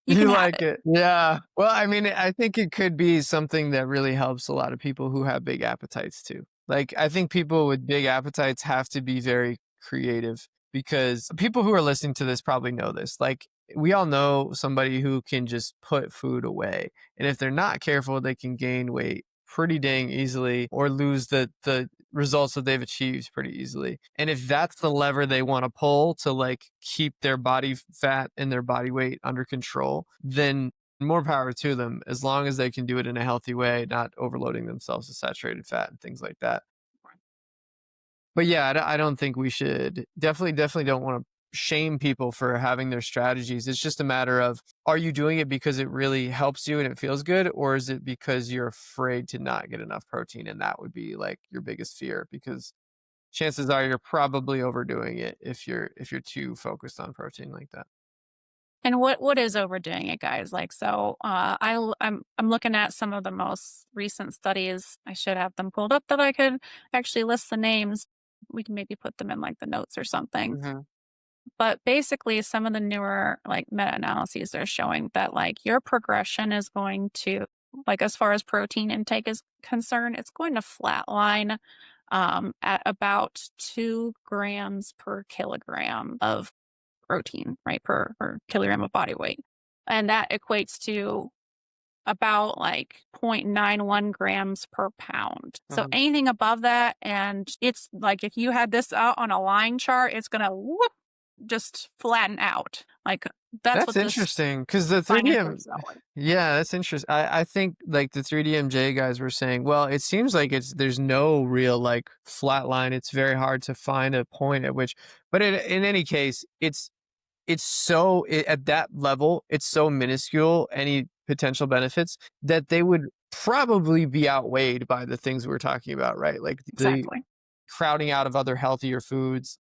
you can You have like it. it. Yeah. Well, I mean, I think it could be something that really helps a lot of people who have big appetites too. Like, I think people with big appetites have to be very creative because people who are listening to this probably know this. Like, we all know somebody who can just put food away. And if they're not careful, they can gain weight pretty dang easily or lose the results that they've achieved pretty easily. And if that's the lever they want to pull to like keep their body fat and their body weight under control, then more power to them as long as they can do it in a healthy way, not overloading themselves with saturated fat and things like that. But yeah, I don't think we should definitely don't want to shame people for having their strategies. It's just a matter of are you doing it because it really helps you and it feels good, or is it because you're afraid to not get enough protein? And that would be like your biggest fear because chances are you're probably overdoing it if you're too focused on protein like that. And what is overdoing it, guys? Like, so I'm looking at some of the most recent studies. I should have them pulled up that I could actually list the names. We can maybe put them in like the notes or something. Mhm. But basically, some of the newer like meta analyses are showing that like your progression is going to like as far as protein intake is concerned, it's going to flatline at about 2 grams per kilogram of protein, right, per kilogram of body weight. And that equates to about like 0.91 grams per pound. So Mhm. anything above that, and it's like if you had this out on a line chart, it's going to whoop, just flatten out. Like that's That's what this interesting because the science is 3DM, showing. yeah, that's interesting. I think like the 3DMJ guys were saying, well, it seems like there's no real like flat line. It's very hard to find a point at which, but in any case, at that level, it's so minuscule, any potential benefits that they would probably be outweighed by the things we're talking about, right? Like the Exactly. crowding out of other healthier foods,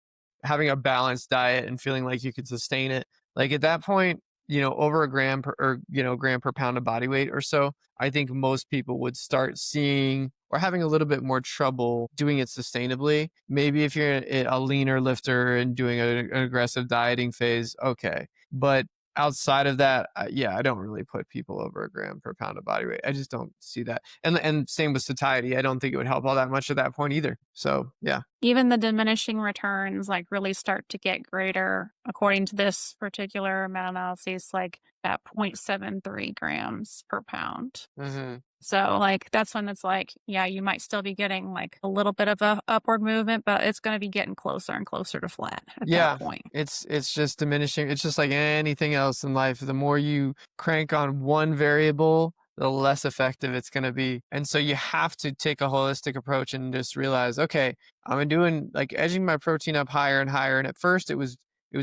having a balanced diet and feeling like you could sustain it. Like at that point, over a gram per or gram per pound of body weight or so, I think most people would start seeing or having a little bit more trouble doing it sustainably. Maybe if you're a leaner lifter and doing an aggressive dieting phase, okay. But outside of that, yeah, I don't really put people over a gram per pound of body weight. I just don't see that. And same with satiety. I don't think it would help all that much at that point either. So yeah. Even the diminishing returns like really start to get greater according to this particular meta-analysis, like at 0.73 grams per pound. Hmm. So like that's when it's like, yeah, you might still be getting like a little bit of a upward movement, but it's going to be getting closer and closer to flat at that Yeah, point. it's just diminishing. It's just like anything else in life. The more you crank on one variable, the less effective it's going to be. And so you have to take a holistic approach and just realize, okay, I'm doing like edging my protein up higher and higher. And at first it was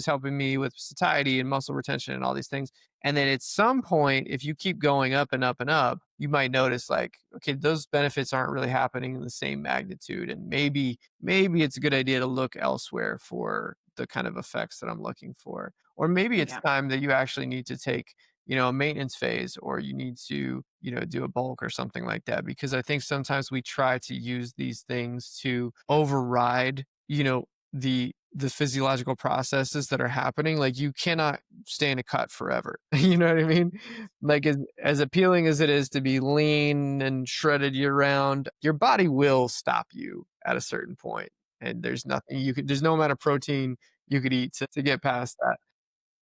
helping me with satiety and muscle retention and all these things. And then at some point, if you keep going up and up and up, you might notice like, okay, those benefits aren't really happening in the same magnitude. And maybe it's a good idea to look elsewhere for the kind of effects that I'm looking for. Or maybe it's Yeah. time that you actually need to take, a maintenance phase, or you need to, do a bulk or something like that. Because I think sometimes we try to use these things to override, the physiological processes that are happening. Like you cannot stay in a cut forever. You know what I mean? Like as appealing as it is to be lean and shredded year round, your body will stop you at a certain point. And there's no amount of protein you could eat to get past that.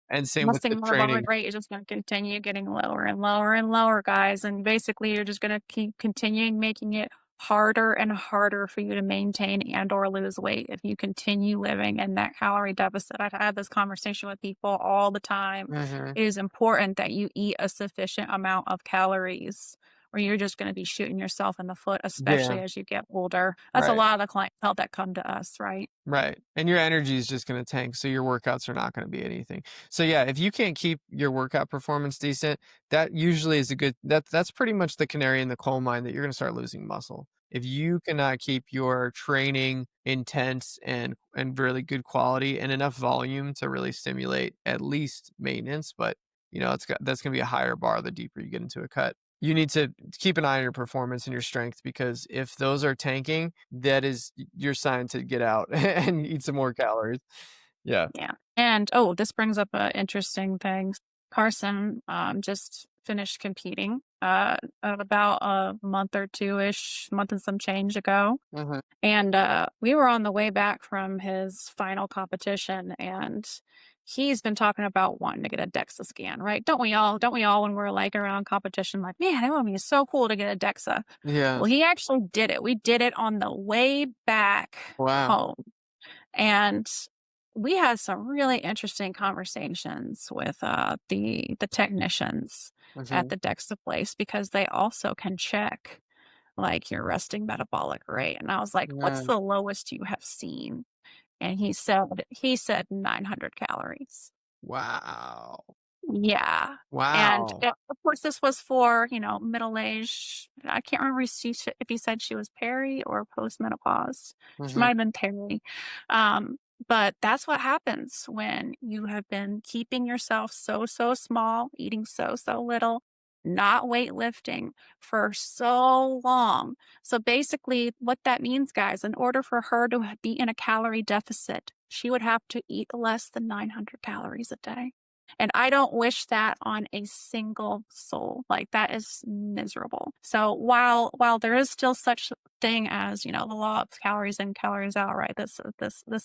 And same with the Resting metabolic training. rate is just going to continue getting lower and lower and lower, guys. And basically, you're just going to keep continuing making it harder and harder for you to maintain and or lose weight if you continue living in that calorie deficit. I've had this conversation with people all the time. Hmm. It is important that you eat a sufficient amount of calories or you're just going to be shooting yourself in the foot, especially Yeah. as you get older. That's a Right. lot of the clientele that come to us, right? Right. And your energy is just going to tank. So your workouts are not going to be anything. So yeah, if you can't keep your workout performance decent, that usually is that's pretty much the canary in the coal mine that you're going to start losing muscle. If you cannot keep your training intense and really good quality and enough volume to really stimulate at least maintenance, but that's going to be a higher bar the deeper you get into a cut. You need to keep an eye on your performance and your strength, because if those are tanking, that is your sign to get out and eat some more calories. Yeah. Yeah. And oh, this brings up an interesting thing. Carson just finished competing about a month or two ish, month and some change ago. Mhm. And we were on the way back from his final competition, and he's been talking about wanting to get a DEXA scan, right? Don't we all? Don't we all, when we're like around competition, like, man, it would be so cool to get a DEXA. Yeah. Well, he actually did it. We did it on the way back Wow. home. And we had some really interesting conversations with the technicians at Mhm. the DEXA place because they also can check like your resting metabolic rate. And I was like, "What's Yeah. the lowest you have seen?" And he said 900 calories. Wow. Yeah. And, Wow. of course, this was for, middle-aged I can't remember if he said she was peri or postmenopause. She Mhm. might have been peri. But that's what happens when you have been keeping yourself so, so small, eating so, so little, not weightlifting for so long. So, basically, what that means, guys, in order for her to be in a calorie deficit, she would have to eat less than 900 calories a day. And I don't wish that on a single soul. Like that is miserable. So while there is still such thing as, the law of calories in, calories out, right? This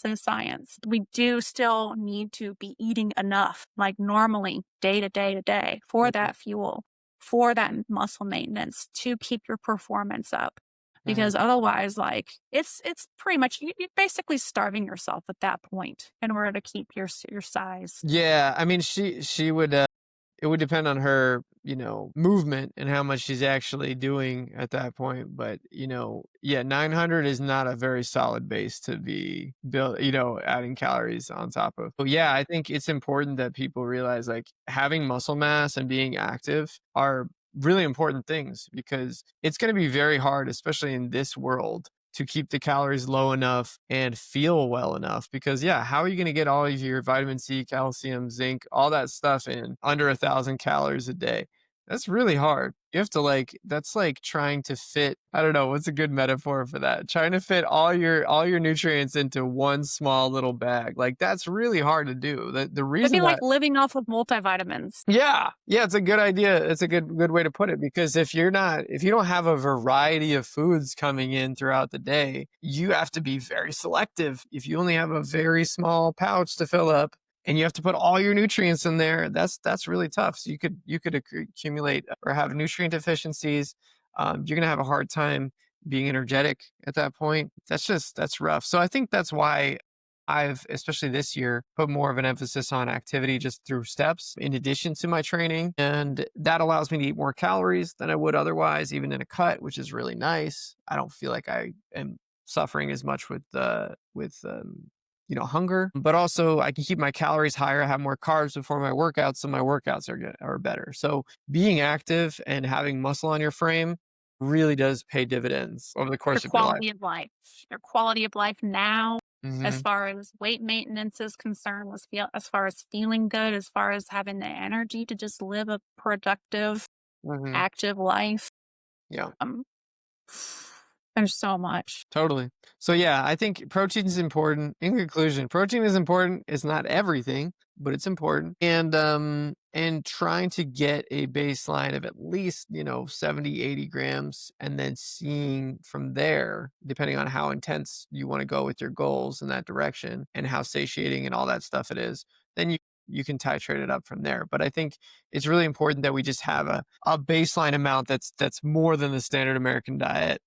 is science. We do still need to be eating enough, like normally, day to day to day, for Mhm. that fuel, for that muscle maintenance to keep your performance up. Mhm. Because otherwise, like it's pretty much you're basically starving yourself at that point in order to keep your size. Yeah, I mean, she would, it would depend on her, movement and how much she's actually doing at that point, but, yeah, 900 is not a very solid base to be adding calories on top of. But, yeah, I think it's important that people realize, like, having muscle mass and being active are really important things, because it's gonna be very hard, especially in this world, to keep the calories low enough and feel well enough. Because yeah, how are you going to get all of your vitamin C, calcium, zinc, all that stuff in under 1,000 calories a day? That's really hard. You have to like that's like trying to fit, I don't know, what's a good metaphor for that? Trying to fit all your nutrients into one small little bag. Like that's really hard to do. The It'd reason be like that living off of multivitamins. yeah, yeah, it's a good idea. It's a good way to put it because if you don't have a variety of foods coming in throughout the day, you have to be very selective. If you only have a very small pouch to fill up and you have to put all your nutrients in there, that's really tough. So you could accumulate or have nutrient deficiencies. You're gonna have a hard time being energetic at that point. That's rough. So I think that's why I've, especially this year, put more of an emphasis on activity just through steps in addition to my training. And that allows me to eat more calories than I would otherwise, even in a cut, which is really nice. I don't feel like I am suffering as much with hunger, but also I can keep my calories higher, have more carbs before my workouts, so my workouts are better. So being active and having muscle on your frame really does pay dividends over the Your course of your life. quality of life. Your quality of life now, as Hmm. far as weight maintenance is concerned, as far as feeling good, as far as having the energy to just live a productive, Hmm. active life. Yeah. Um, there's so much. Totally. So yeah, I think protein is important. In conclusion, protein is important. It's not everything, but it's important. And trying to get a baseline of at least, 70, 80 grams and then seeing from there, depending on how intense you want to go with your goals in that direction and how satiating and all that stuff it is, then you can titrate it up from there. But I think it's really important that we just have a baseline amount that's more than the standard American diet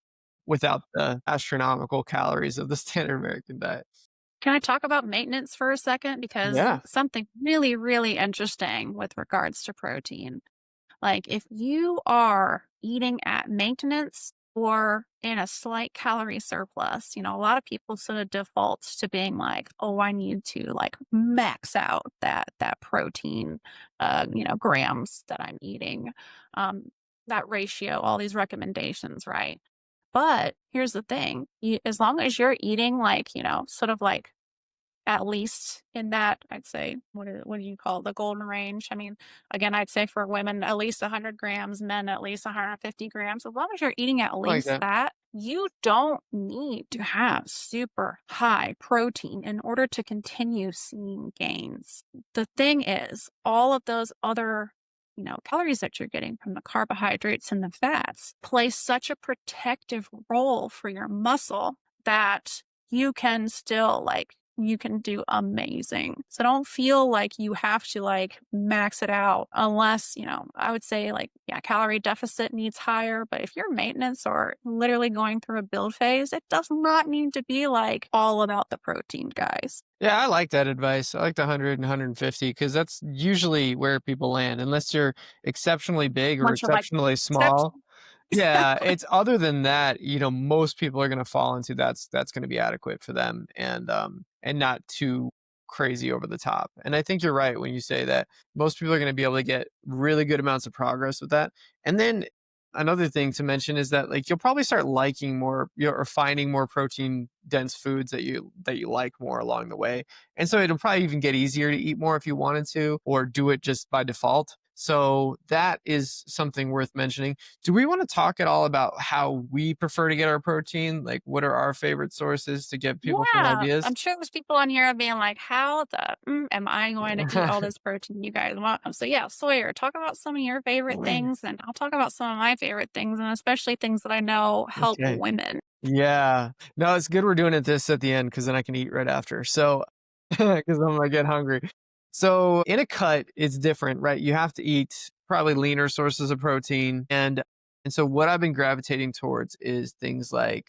without the astronomical calories of the standard American diet. Can I talk about maintenance for a second? Because Yeah. something really, really interesting with regards to protein. Like, if you are eating at maintenance or in a slight calorie surplus, a lot of people sort of default to being like, "Oh, I need to like max out that protein, grams that I'm eating, um, that ratio, all these recommendations, right?" But here's the thing: as long as you're eating like, sort of like at least in that, I'd say, what do you call it, the golden range? I mean, again, I'd say for women, at least 100 grams, men, at least 150 grams. As long as you're eating at I like least that. that, you don't need to have super high protein in order to continue seeing gains. The thing is, all of those other calories that you're getting from the carbohydrates and the fats play such a protective role for your muscle that you can still you can do amazing. So don't feel like you have to like max it out unless, I would say like, yeah, calorie deficit needs higher. But if you're maintenance or literally going through a build phase, it does not need to be like all about the protein, guys. Yeah, I like that advice. I like the 100 and 150 because that's usually where people land, unless you're exceptionally big or Once you're like, exceptionally small. exception. Yeah, it's other than that, most people are gonna fall into that's gonna be adequate for them and not too crazy over the top. And I think you're right when you say that most people are gonna be able to get really good amounts of progress with that. And then another thing to mention is that like you'll probably start liking more or finding more protein dense foods that you like more along the way. And so it'll probably even get easier to eat more if you wanted to or do it just by default. So that is something worth mentioning. Do we want to talk at all about how we prefer to get our protein? Like, what are our favorite sources to give people some Yeah, ideas? I'm sure there's people on here being like, "How the am I going to eat all this protein you guys want?" So yeah, Sawyer, talk about some of your favorite things, and I'll talk about some of my favorite things, and especially things that I know help Okay. women. Yeah. No, it's good we're doing it this at the end because then I can eat right after. So, because I'm gonna get hungry. So, in a cut, it's different, right? You have to eat probably leaner sources of protein, and so what I've been gravitating towards is things like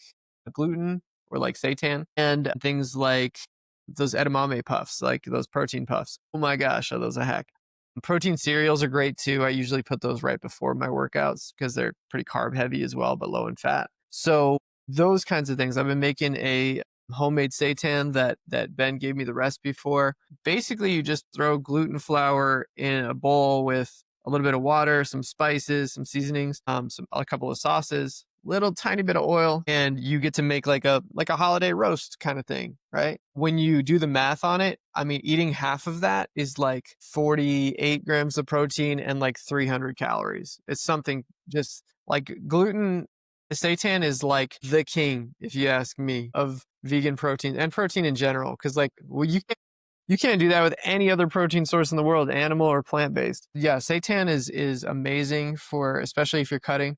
gluten or like seitan, and things like those edamame puffs, like those protein puffs. Oh my gosh, are those a heck? Protein cereals are great too. I usually put those right before my workouts because they're pretty carb heavy as well, but low in fat. So those kinds of things. I've been making a homemade seitan that Ben gave me the recipe for. Basically, you just throw gluten flour in a bowl with a little bit of water, some spices, some seasonings, a couple of sauces, little tiny bit of oil, and you get to make like a holiday roast kind of thing, right? When you do the math on it, I mean, eating half of that is like 48 grams of protein and like 300 calories. It's something just like gluten. Seitan is like the king, if you ask me, of vegan protein and protein in general. Because like, well, you can't do that with any other protein source in the world, animal or plant based. Yeah, seitan is amazing for especially if you're cutting.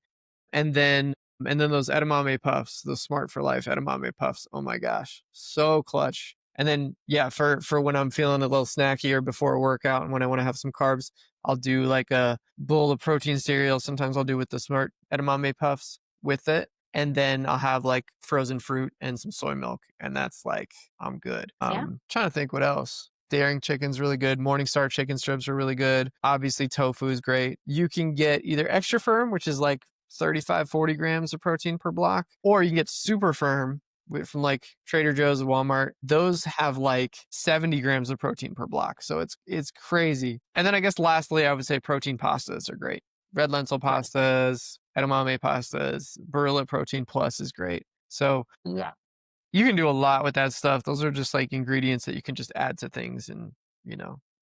And then those edamame puffs, those Smart for Life edamame puffs. Oh my gosh, so clutch. And then yeah, for when I'm feeling a little snacky or before a workout and when I want to have some carbs, I'll do like a bowl of protein cereal. Sometimes I'll do with the Smart edamame puffs with it. And then I'll have like frozen fruit and some soy milk. And that's like, I'm good. Yeah. Trying to think what else. Daring chicken's really good. Morningstar chicken strips are really good. Obviously, tofu is great. You can get either extra firm, which is like 35, 40 grams of protein per block, or you can get super firm from like Trader Joe's and Walmart. Those have like 70 grams of protein per block. So it's crazy. And then I guess lastly, I would say protein pastas are great. Red lentil pastas, edamame pastas, Barilla Protein Plus is great. So Yeah. you can do a lot with that stuff. Those are just like ingredients that you can just add to things. And,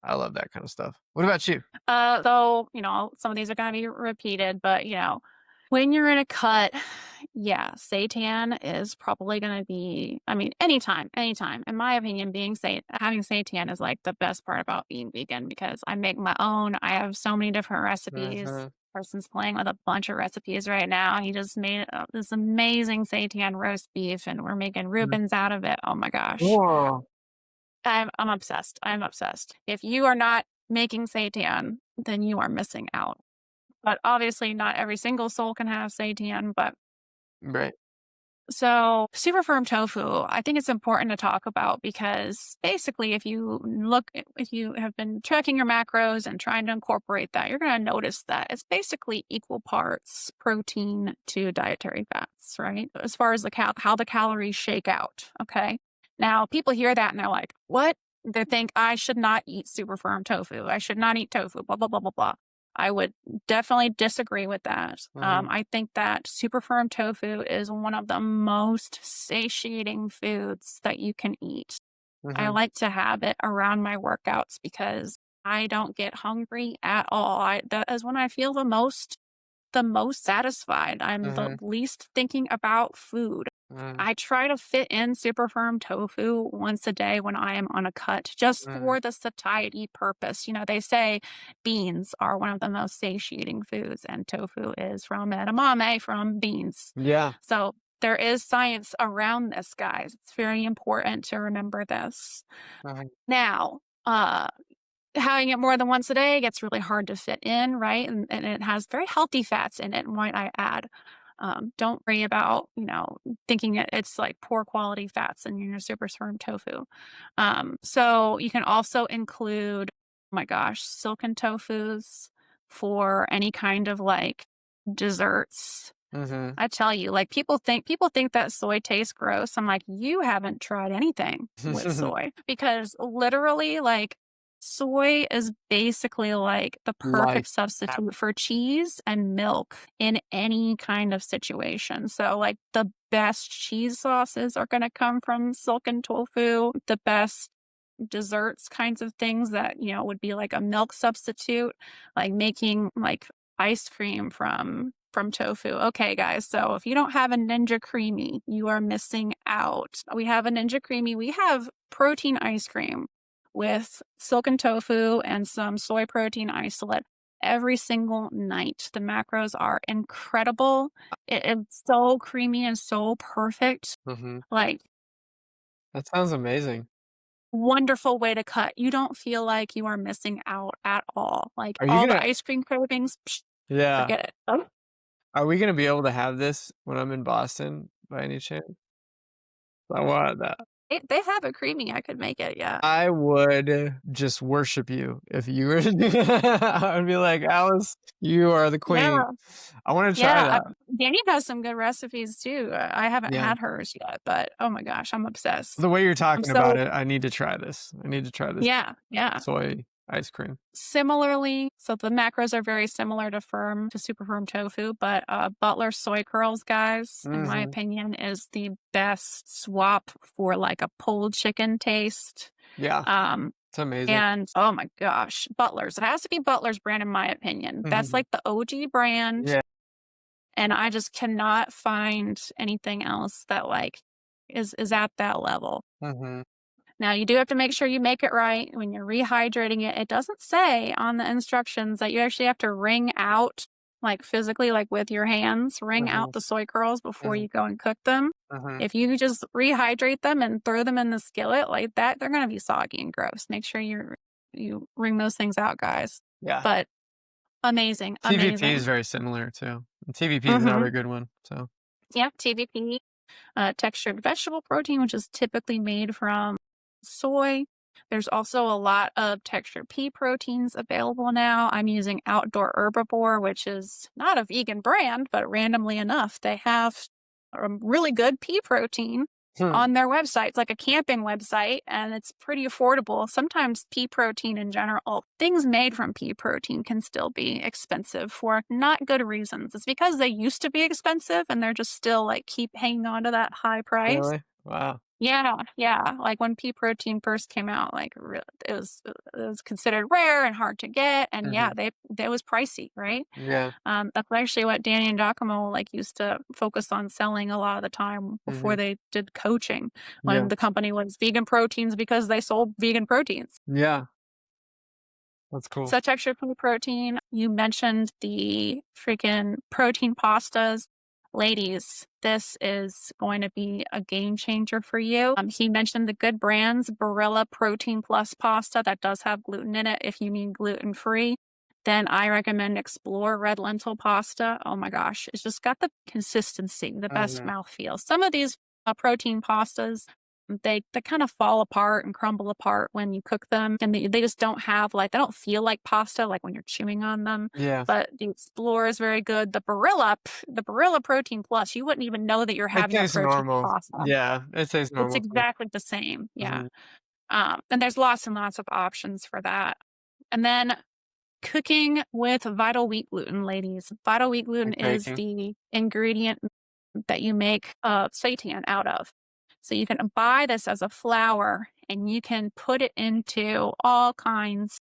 I love that kind of stuff. What about you? So, some of these are going to be repeated, but, when you're in a cut, yeah, seitan is probably going to be, I mean, anytime, in my opinion, having seitan is like the best part about being vegan because I make my own. I have so many different recipes. Mhm. Person's playing with a bunch of recipes right now. He just made this amazing seitan roast beef and we're making Mhm. Reubens out of it. Oh my gosh. Whoa. I'm obsessed. I'm obsessed. If you are not making seitan, then you are missing out. But obviously, not every single soul can have seitan. But Right. so, super firm tofu, I think it's important to talk about because basically, if you have been tracking your macros and trying to incorporate that, you're going to notice that it's basically equal parts protein to dietary fats, right? As far as how the calories shake out. Okay. Now, people hear that and they're like, what? They think I should not eat super firm tofu. I should not eat tofu, blah, blah, blah, blah, blah. I would definitely disagree with that. Mhm. I think that super firm tofu is one of the most satiating foods that you can eat. I Mhm. like to have it around my workouts because I don't get hungry at all. That is when I feel the most satisfied. I'm the Mhm. least thinking about food. Mhm. I try to fit in super firm tofu once a day when I am on a cut, just Mhm. for the satiety purpose. They say beans are one of the most satiating foods, and tofu is from edamame, from beans. Yeah. So there is science around this, guys. It's very important to remember this. Mhm. Now, having it more than once a day gets really hard to fit in, right? And it has very healthy fats in it, might I add. Don't worry about, thinking it's like poor quality fats in your super firm tofu. So you can also include, oh my gosh, silken tofus for any kind of like desserts. Mhm. I tell you, like people think that soy tastes gross. I'm like, you haven't tried anything with soy because literally, like, soy is basically like the Life. perfect substitute for cheese and milk in any kind of situation. So, like, the best cheese sauces are going to come from silken tofu. The best desserts kinds of things that would be like a milk substitute, like making like ice cream from tofu. Okay, guys, so if you don't have a Ninja Creamy, you are missing out. We have a Ninja Creamy. We have protein ice cream with silken tofu and some soy protein isolate every single night. The macros are incredible. It's so creamy and so perfect. Mhm. Like, That sounds amazing. wonderful way to cut. You don't feel like you are missing out at all. Like, Are you all the gonna ice cream cravings, Yeah. forget it. Oh, Are we gonna be able to have this when I'm in Boston by any chance? I want that. they have a creamy. I could make it. Yeah. I would just worship you if you were to do that. I would be like, "Alice, you are the queen." Yeah. I wanna try Yeah. that. Danny has some good recipes too. I haven't Yeah. had hers yet, but oh my gosh, I'm obsessed. The way you're I'm talking about so, it, I need to try this. I need to try this yeah. Yeah. soy Ice cream. Similarly, so the macros are very similar to super firm tofu, but Butler soy curls, guys, in my Mhm. opinion, is the best swap for like a pulled chicken taste. Yeah, Um, it's amazing. and oh my gosh, Butler's. It has to be Butler's brand, in my opinion. That's Mhm. like the OG brand. Yeah. And I just cannot find anything else that like is at that level. Mhm. Now you do have to make sure you make it right when you're rehydrating it. It doesn't say on the instructions that you actually have to wring out, like physically, like with your hands, wring out Mhm. the soy curls before Mhm. you go and cook them. Mhm. If you just rehydrate them and throw them in the skillet like that, they're gonna be soggy and gross. Make sure you wring those things out, guys. Yeah. But amazing, TVP is amazing. very similar too. And TVP is Mm-hmm. another good one, so Yep, TVP. Textured vegetable protein, which is typically made from soy. There's also a lot of textured pea proteins available now. I'm using Outdoor Herbivore, which is not a vegan brand, but randomly enough, they have a really good pea protein Hmm. on their website. It's like a camping website and it's pretty affordable. Sometimes pea protein in general, things made from pea protein can still be expensive for not good reasons. It's because they used to be expensive and they're just still like keep hanging on to that high price. Really? Wow. Yeah, yeah. Like when pea protein first came out, like it was considered rare and hard to get, and yeah, Mhm. they was pricey, right? Yeah. That's actually what Danny and Giacomo like used to focus on selling a lot of the time before Mhm. they did coaching when Yeah. the company was Vegan Proteins because they sold vegan proteins. Yeah. That's cool. So texture pea protein, you mentioned the freaking protein pastas. Ladies, this is going to be a game changer for you. He mentioned the good brands, Barilla Protein Plus pasta that does have gluten in it if you need gluten free. Then I recommend Explore Red Lentil Pasta. Oh my gosh, it's just got the consistency, the best Mhm. mouthfeel. Some of these protein pastas, they kind of fall apart and crumble apart when you cook them, and they just don't have like they don't feel like pasta like when you're chewing on them. Yeah. But the Explorer is very good. The Barilla Protein Plus, you wouldn't even know that you're It having a tastes protein normal. pasta. Yeah, it tastes It's normal too. exactly the same. Yeah. Mhm. And there's lots and lots of options for that. And then cooking with vital wheat gluten, ladies. Vital wheat gluten Like is baking. the ingredient that you make seitan out of. So you can buy this as a flour and you can put it into all kinds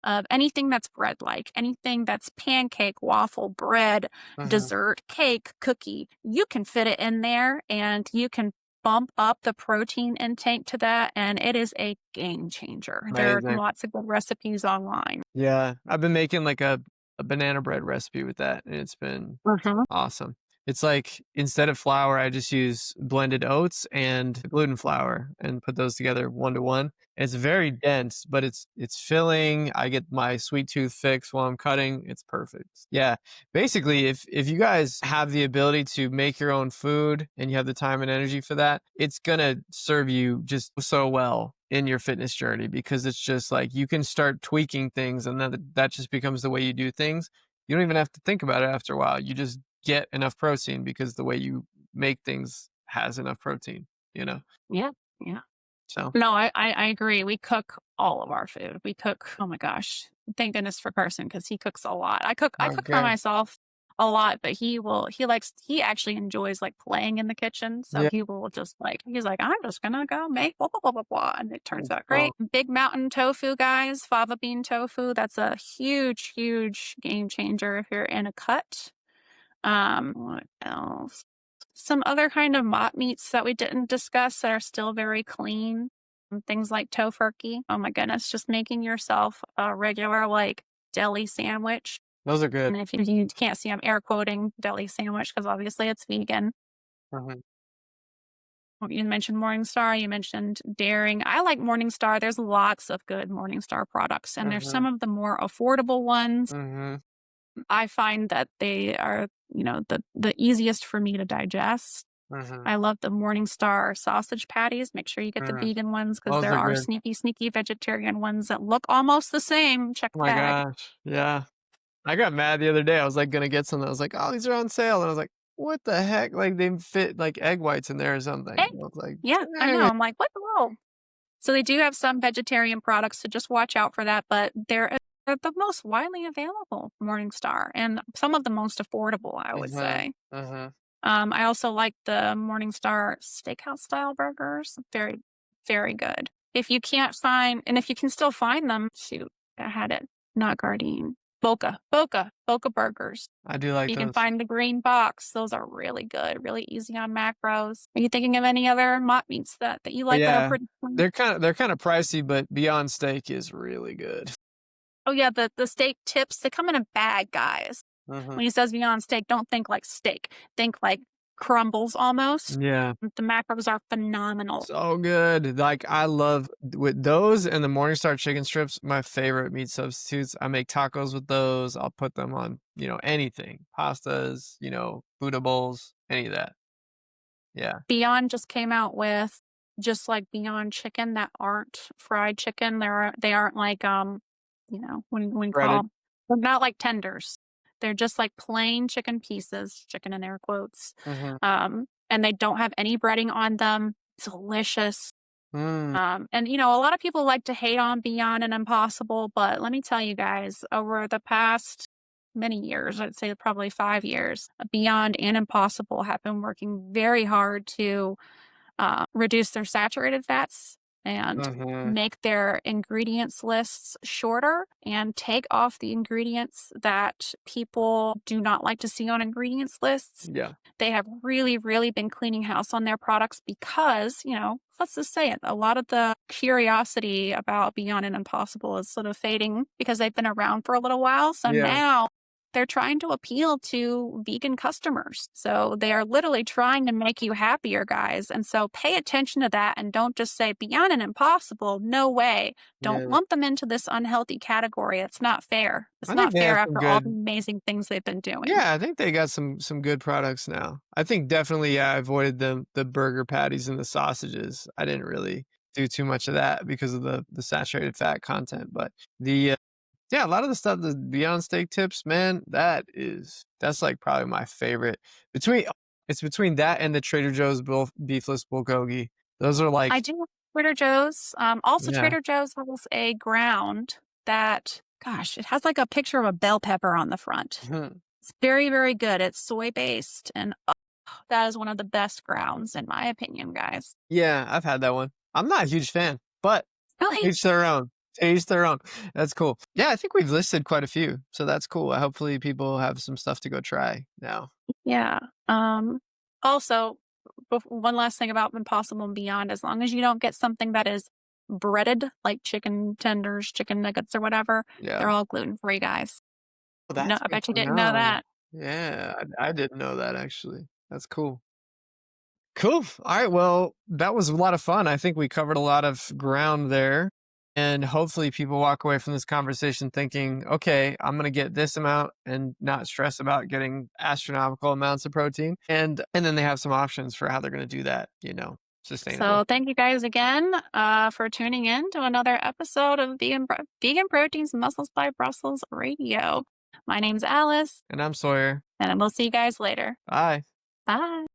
of anything that's bread like, anything that's pancake, waffle, bread, Mhm. dessert, cake, cookie. You can fit it in there and you can bump up the protein intake to that. And it is a game changer. There are Amazing. lots of good recipes online. Yeah, I've been making like a banana bread recipe with that, and it's been Mhm. awesome. It's like instead of flour, I just use blended oats and gluten flour and put those together one to one. It's very dense, but it's filling. I get my sweet tooth fix while I'm cutting. It's perfect. Yeah. Basically, if you guys have the ability to make your own food and you have the time and energy for that, it's gonna serve you just so well in your fitness journey because it's just like you can start tweaking things and then that just becomes the way you do things. You don't even have to think about it after a while. You just get enough protein because the way you make things has enough protein, you know? Yeah. Yeah. So, No, I agree. We cook all of our food. We cook, oh my gosh. Thank goodness for Carson because he cooks a lot. I cook for okay. myself a lot, but he actually enjoys like playing in the kitchen. So Yeah. he will just like he's like, I'm just gonna go make blah blah blah blah blah. And it turns That's out cool. great. Big Mountain tofu, guys, fava bean tofu. That's a huge, huge game changer if you're in a cut. What else? Some other kind of mock meats that we didn't discuss that are still very clean. Things like tofurkey. Oh my goodness, just making yourself a regular like deli sandwich. Those are good. And if you can't see, I'm air quoting deli sandwich because obviously it's vegan. Mhm. You mentioned Morningstar, you mentioned Daring. I like Morningstar. There's lots of good Morningstar products, and there's some Mhm. of the more affordable ones. Mhm. I find that they are, the easiest for me to digest. Mhm. I love the Morningstar sausage patties. Make sure you get the Mhm. vegan ones because Those there are are good. sneaky, sneaky vegetarian ones that look almost the same. Check Oh the my bag. gosh. Yeah. I got mad the other day. I was like gonna get some. I was like, "Oh, these are on sale," and I was like, "What the heck?" Like they fit like egg whites in there or something. Hey, I was like, yeah, I know. "Dang it." I'm like, what the world? So they do have some vegetarian products, so just watch out for that, but they're the most widely available Morningstar and some of the most affordable, I would Mhm, say. mhm. I also like the Morningstar steakhouse style burgers. Very, very good. If you can't find, and if you can still find them, shoot, I had it. Not Gardein. Boca burgers. I do like You can those. find the green box. Those are really good, really easy on macros. Are you thinking of any other mock meats that you But like that are yeah, pretty clean? they're kinda pricey, but Beyond Steak is really good. Oh yeah, the steak tips, they come in a bag, guys. Mhm. When he says Beyond Steak, don't think like steak. Think like crumbles almost. Yeah. The macros are phenomenal. So good. Like, I love with those and the Morningstar chicken strips, my favorite meat substitutes. I make tacos with those. I'll put them on, anything. Pastas, Buddha bowls, any of that. Yeah. Beyond just came out with just like Beyond Chicken that aren't fried chicken. They aren't like when you Breaded. call they're not like tenders. They're just like plain chicken pieces, chicken in air quotes. Mhm. And they don't have any breading on them. Delicious. Mm. And a lot of people like to hate on Beyond and Impossible, but let me tell you guys, over the past many years, I'd say probably 5 years, Beyond and Impossible have been working very hard to reduce their saturated fats and Mhm. make their ingredients lists shorter and take off the ingredients that people do not like to see on ingredients lists. Yeah. They have really, really been cleaning house on their products because, let's just say it, a lot of the curiosity about Beyond and Impossible is sort of fading because they've been around for a little while. So Yeah. now they're trying to appeal to vegan customers. So they are literally trying to make you happier, guys. And so pay attention to that and don't just say Beyond and Impossible. No way. Don't Yeah. lump them into this unhealthy category. It's not fair. It's I think not they fair have some after all the good amazing things they've been doing. Yeah, I think they got some good products now. I think definitely, yeah, I avoided the burger patties and the sausages. I didn't really do too much of that because of the saturated fat content, but yeah, a lot of the stuff, the Beyond Steak tips, man, that's like probably my favorite. Between it's between that and the Trader Joe's beefless bulgogi. Those are I like do like Trader Joe's. Also, yeah. Trader Joe's has a ground that, gosh, it has like a picture of a bell pepper on the front. Mhm. It's very, very good. It's soy based, and that is one of the best grounds, in my opinion, guys. Yeah, I've had that one. I'm not a huge fan, but Really? each their own. To each their own. That's cool. Yeah, I think we've listed quite a few, so that's cool. Hopefully people have some stuff to go try now. Yeah. Also, one last thing about Impossible and Beyond, as long as you don't get something that is breaded, like chicken tenders, chicken nuggets, or whatever, Yeah. they're all gluten free, guys. Well, No, that's I good bet you to didn't know know. that. Yeah, I didn't know that actually. That's cool. Cool. All right. Well, that was a lot of fun. I think we covered a lot of ground there. And hopefully people walk away from this conversation thinking, okay, I'm going to get this amount and not stress about getting astronomical amounts of protein. And then they have some options for how they're going to do that, sustainably. So thank you guys again for tuning in to another episode of Vegan Proteins Muscles by Brussels Radio. My name's Alice, And I'm Sawyer. and we'll see you guys later. Bye. Bye.